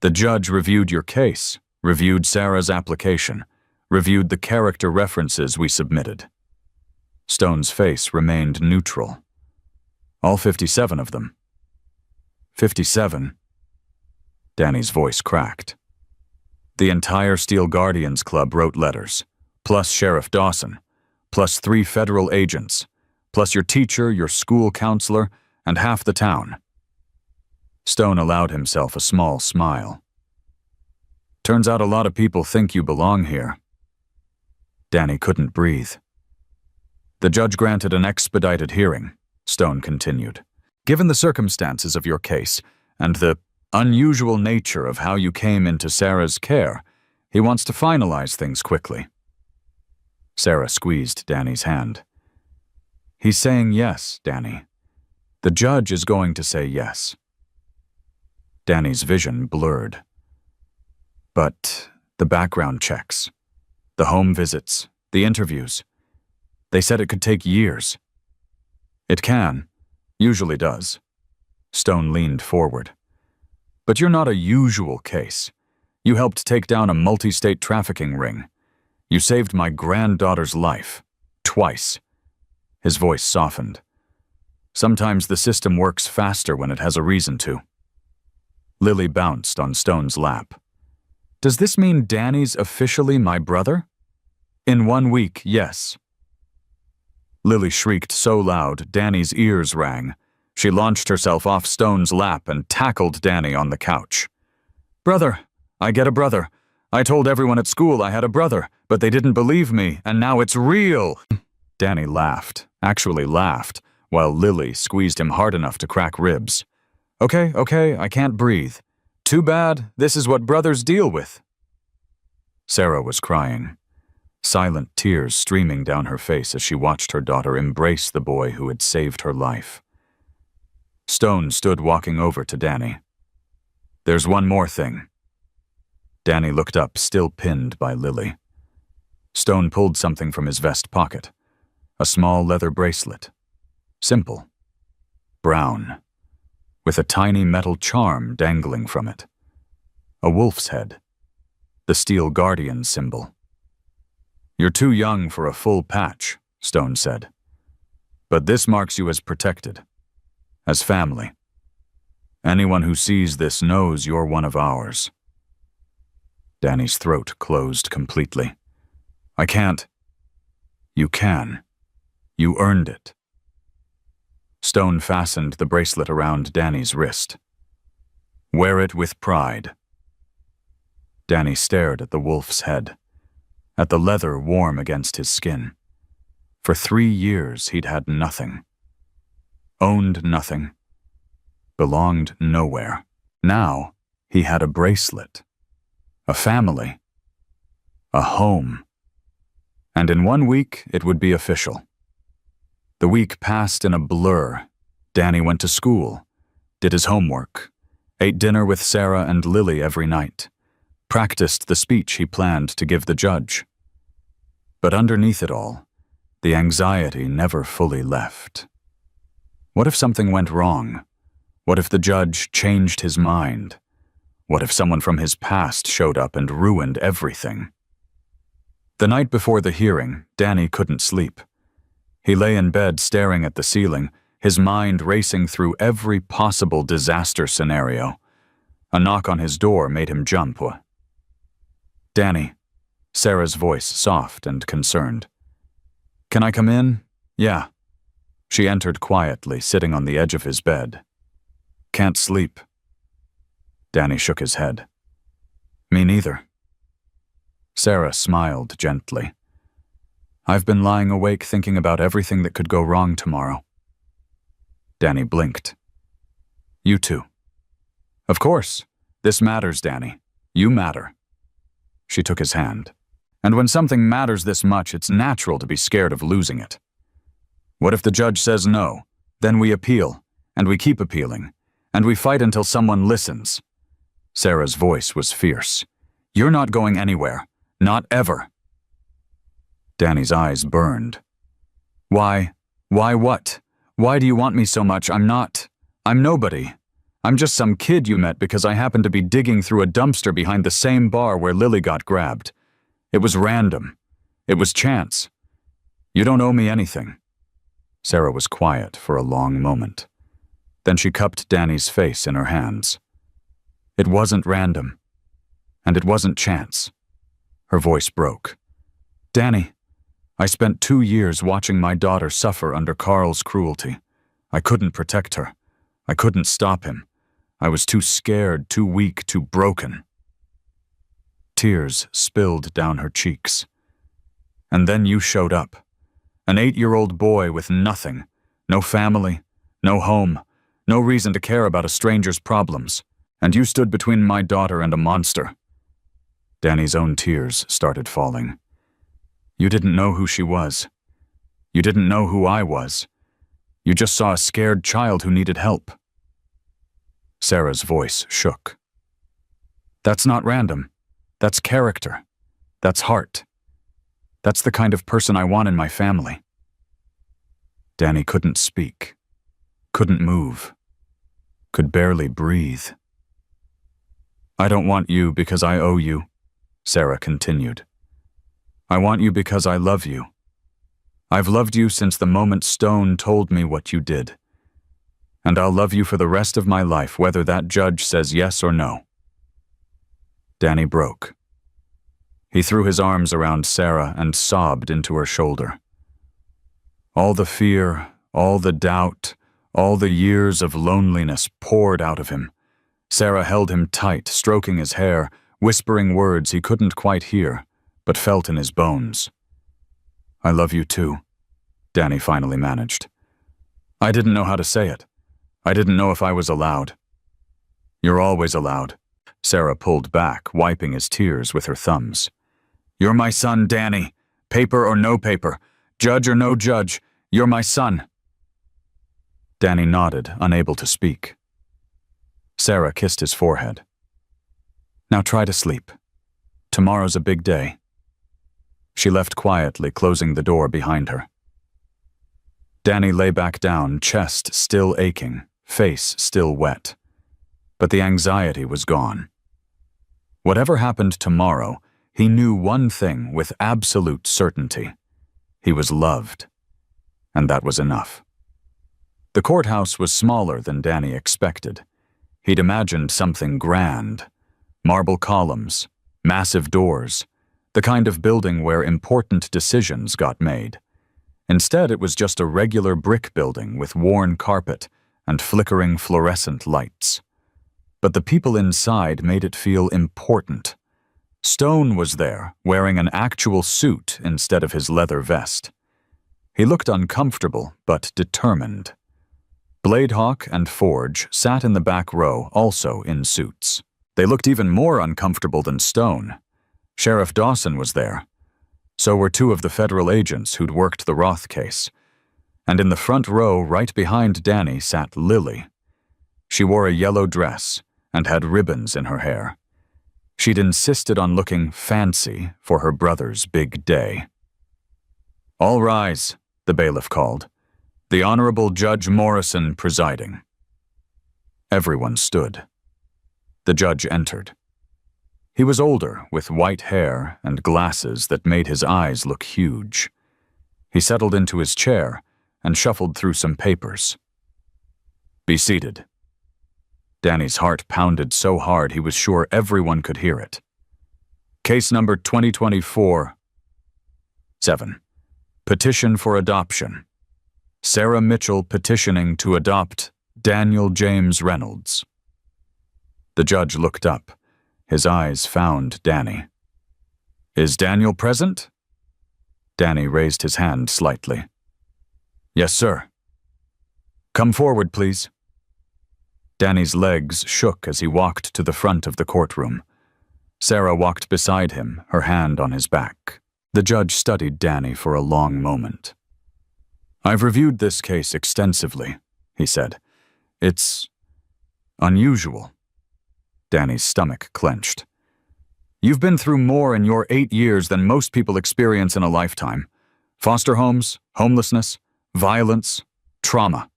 The judge reviewed your case, reviewed Sarah's application, reviewed the character references we submitted." Stone's face remained neutral. "All 57 of them." 57? Danny's voice cracked. "The entire Steel Guardians Club wrote letters, plus Sheriff Dawson, plus 3 federal agents, plus your teacher, your school counselor, and half the town." Stone allowed himself a small smile. "Turns out a lot of people think you belong here." Danny couldn't breathe. "The judge granted an expedited hearing," Stone continued. "Given the circumstances of your case and the unusual nature of how you came into Sarah's care, he wants to finalize things quickly." Sarah squeezed Danny's hand. "He's saying yes, Danny. The judge is going to say yes." Danny's vision blurred. "But the background checks, the home visits, the interviews. They said it could take years." "It can. Usually does." Stone leaned forward. "But you're not a usual case. You helped take down a multi-state trafficking ring. You saved my granddaughter's life. Twice." His voice softened. "Sometimes the system works faster when it has a reason to." Lily bounced on Stone's lap. "Does this mean Danny's officially my brother?" "In 1 week, yes." Lily shrieked so loud, Danny's ears rang. She launched herself off Stone's lap and tackled Danny on the couch. "Brother! I get a brother. I told everyone at school I had a brother, but they didn't believe me, and now it's real." Danny laughed, actually laughed, while Lily squeezed him hard enough to crack ribs. Okay, I can't breathe. Too bad, this is what brothers deal with." Sarah was crying, silent tears streaming down her face as she watched her daughter embrace the boy who had saved her life. Stone stood walking over to Danny. "There's one more thing." Danny looked up, still pinned by Lily. Stone pulled something from his vest pocket. A small leather bracelet. Simple. Brown. With a tiny metal charm dangling from it. A wolf's head. The Steel Guardian symbol. "You're too young for a full patch," Stone said. "But this marks you as protected. As family. Anyone who sees this knows you're one of ours." Danny's throat closed completely. "I can't." "You can. You earned it." Stone fastened the bracelet around Danny's wrist. "Wear it with pride." Danny stared at the wolf's head, at the leather warm against his skin. For 3 years he'd had nothing. Owned nothing. Belonged nowhere. Now he had a bracelet. A family. A home. And in 1 week it would be official. The week passed in a blur. Danny went to school, did his homework, ate dinner with Sarah and Lily every night, practiced the speech he planned to give the judge. But underneath it all, the anxiety never fully left. What if something went wrong? What if the judge changed his mind? What if someone from his past showed up and ruined everything? The night before the hearing, Danny couldn't sleep. He lay in bed staring at the ceiling, his mind racing through every possible disaster scenario. A knock on his door made him jump. "Danny," Sarah's voice soft and concerned. "Can I come in?" "Yeah." She entered quietly, sitting on the edge of his bed. "Can't sleep." Danny shook his head. "Me neither." Sarah smiled gently. "I've been lying awake thinking about everything that could go wrong tomorrow." Danny blinked. "You too." "Of course. This matters, Danny. You matter." She took his hand. "And when something matters this much, it's natural to be scared of losing it. What if the judge says no? Then we appeal, and we keep appealing, and we fight until someone listens." Sarah's voice was fierce. "You're not going anywhere. Not ever." Danny's eyes burned. "Why? Why what? Why do you want me so much? I'm nobody. I'm just some kid you met because I happened to be digging through a dumpster behind the same bar where Lily got grabbed. It was random. It was chance. You don't owe me anything." Sarah was quiet for a long moment. Then she cupped Danny's face in her hands. "It wasn't random. And it wasn't chance." Her voice broke. "Danny, I spent 2 years watching my daughter suffer under Carl's cruelty. I couldn't protect her. I couldn't stop him. I was too scared, too weak, too broken." Tears spilled down her cheeks. "And then you showed up. An 8-year-old boy with nothing, no family, no home, no reason to care about a stranger's problems, and you stood between my daughter and a monster." Danny's own tears started falling. "You didn't know who she was. You didn't know who I was. You just saw a scared child who needed help." Sarah's voice shook. "That's not random. That's character. That's heart. That's the kind of person I want in my family." Danny couldn't speak, couldn't move, could barely breathe. "I don't want you because I owe you," Sarah continued. "I want you because I love you. I've loved you since the moment Stone told me what you did. And I'll love you for the rest of my life, whether that judge says yes or no." Danny broke. He threw his arms around Sarah and sobbed into her shoulder. All the fear, all the doubt, all the years of loneliness poured out of him. Sarah held him tight, stroking his hair, whispering words he couldn't quite hear, but felt in his bones. "I love you too," Danny finally managed. "I didn't know how to say it. I didn't know if I was allowed." "You're always allowed." Sarah pulled back, wiping his tears with her thumbs. "You're my son, Danny. Paper or no paper, judge or no judge, you're my son." Danny nodded, unable to speak. Sarah kissed his forehead. "Now try to sleep. Tomorrow's a big day." She left quietly, closing the door behind her. Danny lay back down, chest still aching, face still wet. But the anxiety was gone. Whatever happened tomorrow, he knew one thing with absolute certainty. He was loved. And that was enough. The courthouse was smaller than Danny expected. He'd imagined something grand. Marble columns, massive doors, the kind of building where important decisions got made. Instead, it was just a regular brick building with worn carpet and flickering fluorescent lights. But the people inside made it feel important. Stone was there, wearing an actual suit instead of his leather vest. He looked uncomfortable, but determined. Bladehawk and Forge sat in the back row, also in suits. They looked even more uncomfortable than Stone. Sheriff Dawson was there. So were 2 of the federal agents who'd worked the Roth case. And in the front row, right behind Danny, sat Lily. She wore a yellow dress and had ribbons in her hair. She'd insisted on looking fancy for her brother's big day. "All rise," the bailiff called. "The Honorable Judge Morrison presiding." Everyone stood. The judge entered. He was older, with white hair and glasses that made his eyes look huge. He settled into his chair and shuffled through some papers. "Be seated." Danny's heart pounded so hard he was sure everyone could hear it. "Case number 2024-7. Petition for adoption." Sarah Mitchell petitioning to adopt Daniel James Reynolds. The judge looked up. His eyes found Danny. Is Daniel present? Danny raised his hand slightly. Yes, sir. Come forward, please. Danny's legs shook as he walked to the front of the courtroom. Sarah walked beside him, her hand on his back. The judge studied Danny for a long moment. I've reviewed this case extensively, he said. It's unusual. Danny's stomach clenched. You've been through more in your 8 years than most people experience in a lifetime. Foster homes, homelessness, violence, trauma.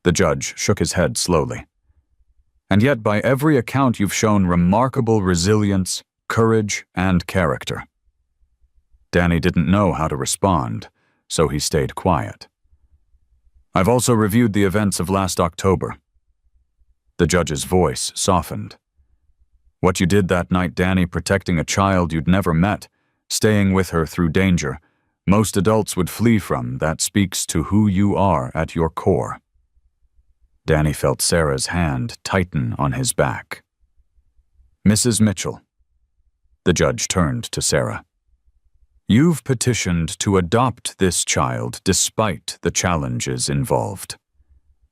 The judge shook his head slowly. And yet, by every account, you've shown remarkable resilience, courage, and character. Danny didn't know how to respond, so he stayed quiet. I've also reviewed the events of last October. The judge's voice softened. What you did that night, Danny, protecting a child you'd never met, staying with her through danger, most adults would flee from, that speaks to who you are at your core. Danny felt Sarah's hand tighten on his back. Mrs. Mitchell. The judge turned to Sarah. You've petitioned to adopt this child despite the challenges involved,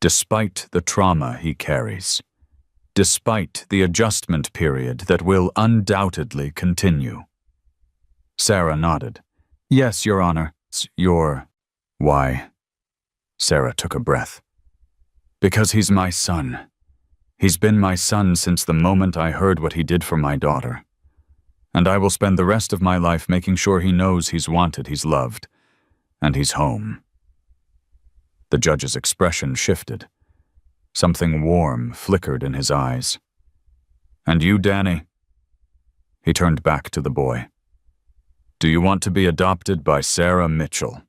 despite the trauma he carries, despite the adjustment period that will undoubtedly continue. Sarah nodded. Yes, Your Honor. Why? Sarah took a breath. Because he's my son. He's been my son since the moment I heard what he did for my daughter. And I will spend the rest of my life making sure he knows he's wanted, he's loved, and he's home. The judge's expression shifted. Something warm flickered in his eyes. And you, Danny? He turned back to the boy. Do you want to be adopted by Sarah Mitchell?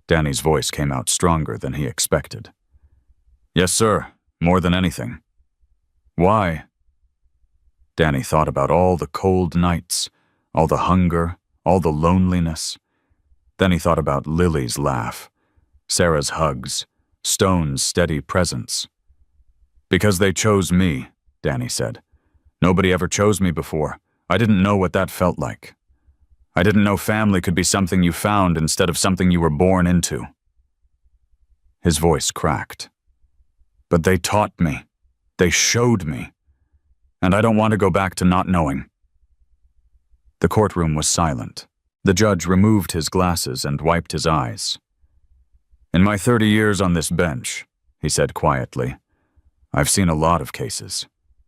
Danny's voice came out stronger than he expected. Yes, sir, more than anything. Why? Danny thought about all the cold nights, all the hunger, all the loneliness. Then he thought about Lily's laugh, Sarah's hugs, Stone's steady presence. Because they chose me, Danny said. Nobody ever chose me before. I didn't know what that felt like. I didn't know family could be something you found instead of something you were born into. His voice cracked. But they taught me. They showed me. And I don't want to go back to not knowing. The courtroom was silent. The judge removed his glasses and wiped his eyes. In my 30 years on this bench, he said quietly, I've seen a lot of cases.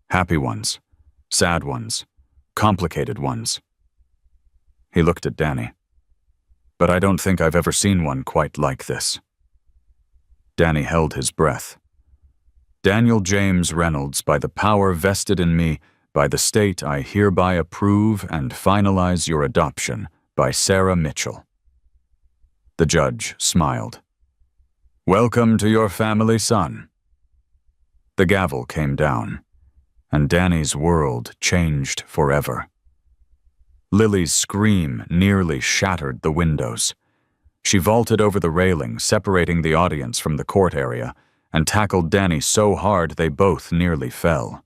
Happy ones, sad ones, complicated ones. He looked at Danny. But I don't think I've ever seen one quite like this. Danny held his breath. Daniel James Reynolds, by the power vested in me, by the state I hereby approve and finalize your adoption, by Sarah Mitchell. The judge smiled. Welcome to your family, son. The gavel came down, and Danny's world changed forever. Lily's scream nearly shattered the windows. She vaulted over the railing, separating the audience from the court area, and tackled Danny so hard they both nearly fell.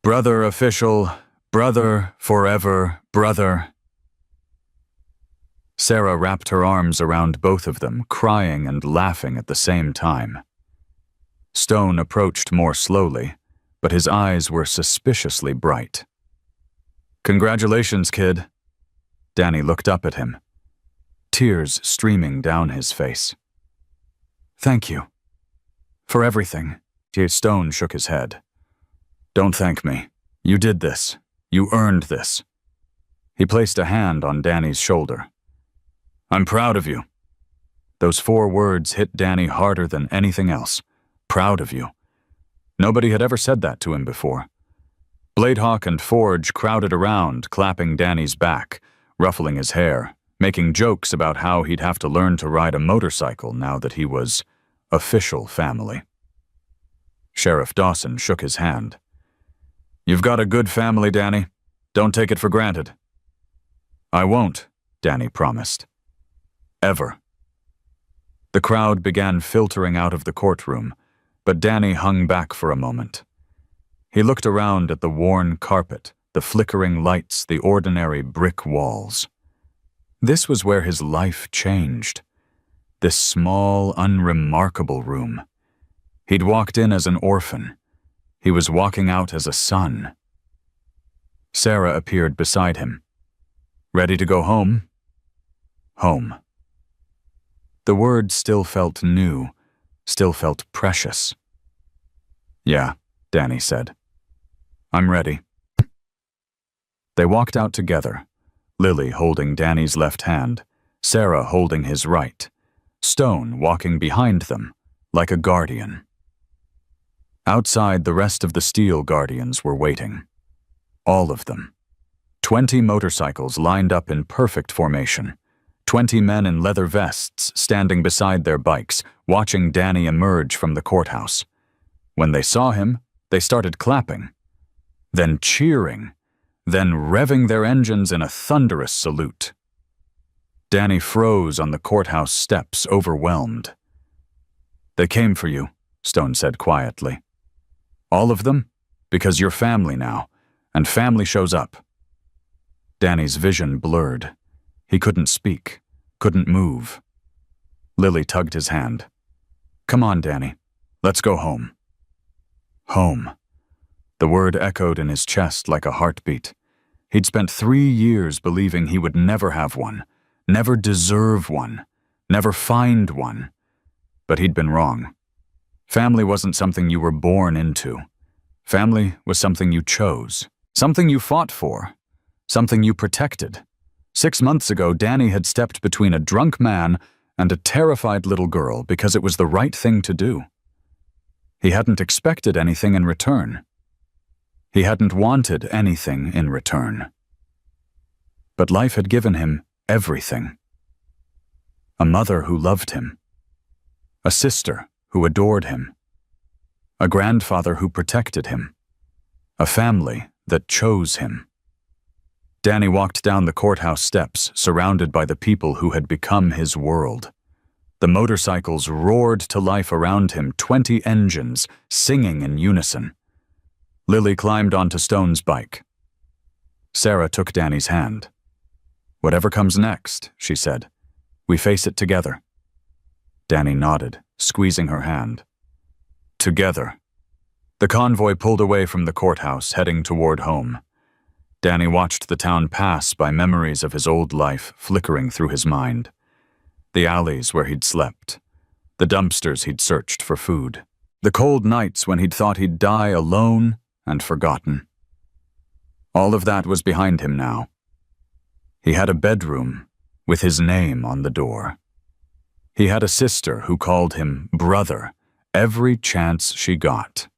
Brother official, brother forever, brother. Sarah wrapped her arms around both of them, crying and laughing at the same time. Stone approached more slowly, but his eyes were suspiciously bright. Congratulations, kid. Danny looked up at him, tears streaming down his face. Thank you. For everything. Stone shook his head. Don't thank me. You did this. You earned this. He placed a hand on Danny's shoulder. I'm proud of you. Those 4 words hit Danny harder than anything else. Proud of you. Nobody had ever said that to him before. Bladehawk and Forge crowded around, clapping Danny's back, ruffling his hair, making jokes about how he'd have to learn to ride a motorcycle now that he was official family. Sheriff Dawson shook his hand. You've got a good family, Danny. Don't take it for granted. I won't, Danny promised. Ever. The crowd began filtering out of the courtroom, but Danny hung back for a moment. He looked around at the worn carpet, the flickering lights, the ordinary brick walls. This was where his life changed. This small, unremarkable room. He'd walked in as an orphan. He was walking out as a son. Sarah appeared beside him. "Ready to go home?" Home. The word still felt new, still felt precious. "Yeah," Danny said. "I'm ready." They walked out together, Lily holding Danny's left hand, Sarah holding his right, Stone walking behind them, like a guardian. Outside, the rest of the Steel Guardians were waiting. All of them. 20 motorcycles lined up in perfect formation. 20 men in leather vests standing beside their bikes, watching Danny emerge from the courthouse. When they saw him, they started clapping, then cheering, then revving their engines in a thunderous salute. Danny froze on the courthouse steps, overwhelmed. "They came for you," Stone said quietly. "All of them? Because you're family now, and family shows up." Danny's vision blurred. He couldn't speak, couldn't move. Lily tugged his hand. "Come on, Danny. Let's go home." Home. The word echoed in his chest like a heartbeat. He'd spent 3 years believing he would never have one, never deserve one, never find one. But he'd been wrong. Family wasn't something you were born into. Family was something you chose, something you fought for, something you protected. 6 months ago, Danny had stepped between a drunk man and a terrified little girl because it was the right thing to do. He hadn't expected anything in return. He hadn't wanted anything in return. But life had given him everything. A mother who loved him. A sister who adored him. A grandfather who protected him. A family that chose him. Danny walked down the courthouse steps, surrounded by the people who had become his world. The motorcycles roared to life around him, 20 engines, singing in unison. Lily climbed onto Stone's bike. Sarah took Danny's hand. "Whatever comes next," she said, "we face it together." Danny nodded, squeezing her hand. Together. The convoy pulled away from the courthouse, heading toward home. Danny watched the town pass by, memories of his old life flickering through his mind. The alleys where he'd slept. The dumpsters he'd searched for food. The cold nights when he'd thought he'd die alone and forgotten. All of that was behind him now. He had a bedroom with his name on the door. He had a sister who called him brother every chance she got.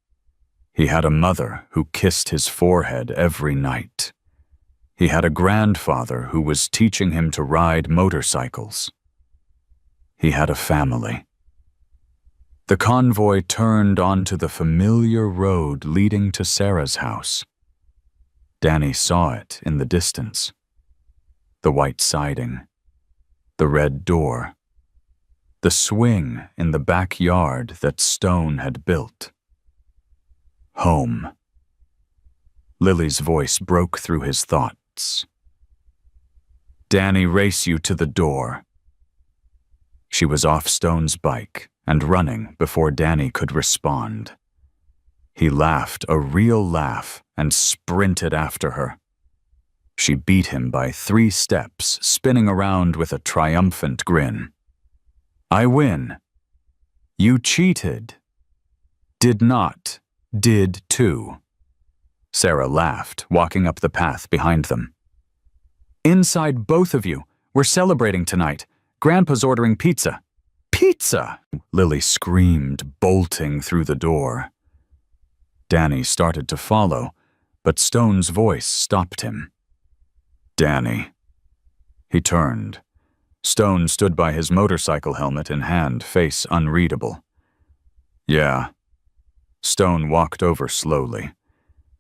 He had a mother who kissed his forehead every night. He had a grandfather who was teaching him to ride motorcycles. He had a family. The convoy turned onto the familiar road leading to Sarah's house. Danny saw it in the distance. The white siding. The red door. The swing in the backyard that Stone had built. Home. Lily's voice broke through his thoughts. "Danny, race you to the door." She was off Stone's bike and running before Danny could respond. He laughed a real laugh and sprinted after her. She beat him by 3 steps, spinning around with a triumphant grin. "I win. You cheated. Did not. Did too." Sarah laughed, walking up the path behind them. "Inside, both of you. We're celebrating tonight. Grandpa's ordering pizza." "Pizza!" Lily screamed, bolting through the door. Danny started to follow, but Stone's voice stopped him. "Danny." He turned. Stone stood by his motorcycle helmet in hand, face unreadable. "Yeah." Stone walked over slowly.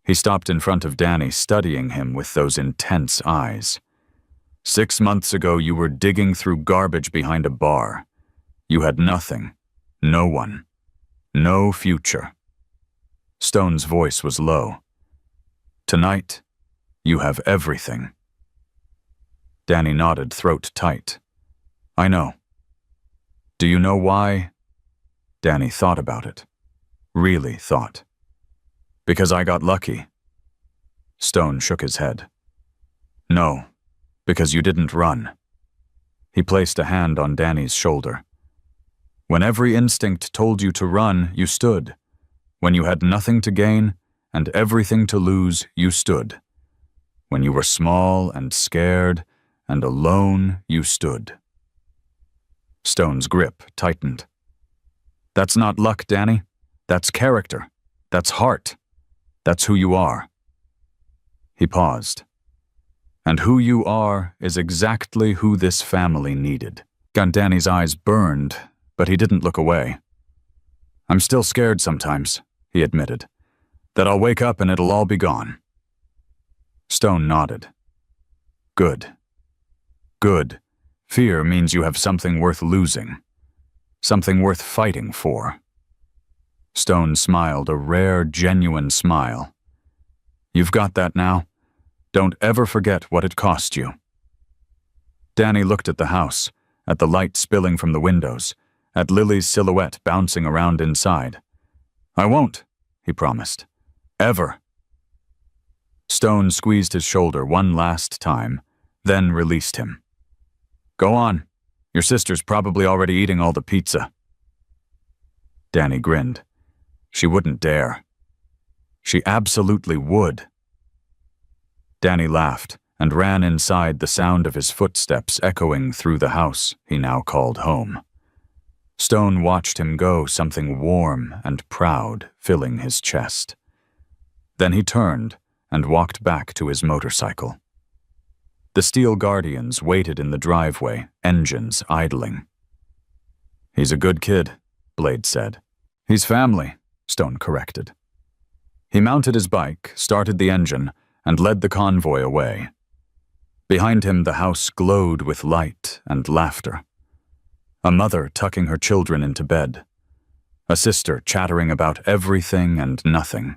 He stopped in front of Danny, studying him with those intense eyes. 6 months ago, you were digging through garbage behind a bar. You had nothing, no one, no future. Stone's voice was low. Tonight, you have everything. Danny nodded, throat tight. I know. Do you know why? Danny thought about it. Really thought. Because I got lucky. Stone shook his head. No, because you didn't run. He placed a hand on Danny's shoulder. When every instinct told you to run, you stood. When you had nothing to gain and everything to lose, you stood. When you were small and scared and alone, you stood. Stone's grip tightened. That's not luck, Danny. That's character. That's heart. That's who you are. He paused. And who you are is exactly who this family needed. Danny's eyes burned, but he didn't look away. I'm still scared sometimes, he admitted, that I'll wake up and it'll all be gone. Stone nodded. Good. Good. Fear means you have something worth losing, something worth fighting for. Stone smiled, a rare, genuine smile. You've got that now. Don't ever forget what it cost you. Danny looked at the house, at the light spilling from the windows, at Lily's silhouette bouncing around inside. I won't, he promised. Ever. Stone squeezed his shoulder one last time, then released him. Go on. Your sister's probably already eating all the pizza. Danny grinned. She wouldn't dare. She absolutely would. Danny laughed and ran inside, the sound of his footsteps echoing through the house he now called home. Stone watched him go, something warm and proud filling his chest. Then he turned and walked back to his motorcycle. The Steel Guardians waited in the driveway, engines idling. He's a good kid, Blade said. He's family, Stone corrected. He mounted his bike, started the engine, and led the convoy away. Behind him, the house glowed with light and laughter. A mother tucking her children into bed. A sister chattering about everything and nothing.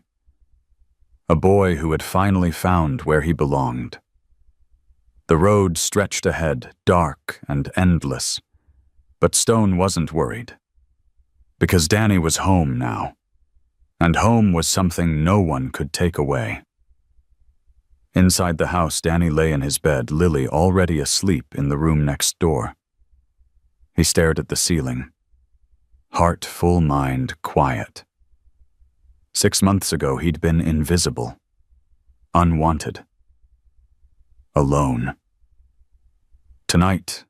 A boy who had finally found where he belonged. The road stretched ahead, dark and endless. But Stone wasn't worried. Because Danny was home now. And home was something no one could take away. Inside the house, Danny lay in his bed, Lily already asleep in the room next door. He stared at the ceiling. Heart full, mind quiet. 6 months ago, he'd been invisible. Unwanted. Alone. Tonight,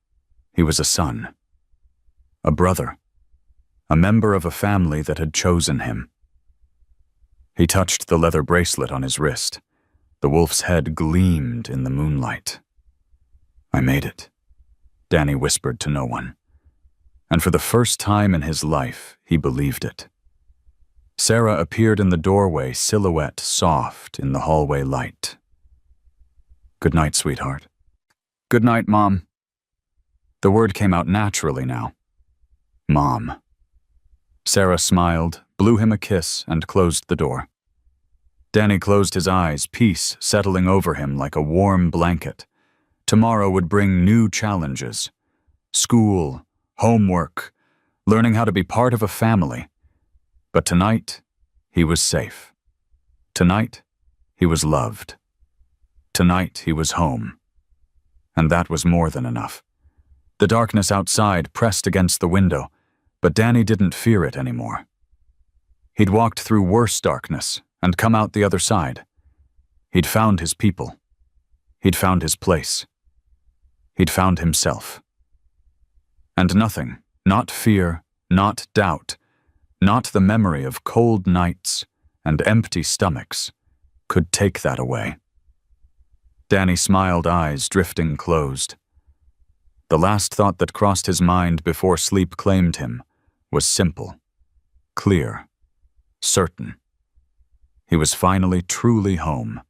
he was a son. A brother. A member of a family that had chosen him. He touched the leather bracelet on his wrist. The wolf's head gleamed in the moonlight. I made it, Danny whispered to no one. And for the first time in his life, he believed it. Sarah appeared in the doorway, silhouette soft in the hallway light. Good night, sweetheart. Good night, Mom. The word came out naturally now. Mom. Sarah smiled, blew him a kiss, and closed the door. Danny closed his eyes, peace settling over him like a warm blanket. Tomorrow would bring new challenges. School, homework, learning how to be part of a family. But tonight, he was safe. Tonight, he was loved. Tonight, he was home. And that was more than enough. The darkness outside pressed against the window, but Danny didn't fear it anymore. He'd walked through worse darkness and come out the other side. He'd found his people. He'd found his place. He'd found himself. And nothing, not fear, not doubt, not the memory of cold nights and empty stomachs, could take that away. Danny smiled, eyes drifting closed. The last thought that crossed his mind before sleep claimed him was simple, clear, certain. He was finally truly home.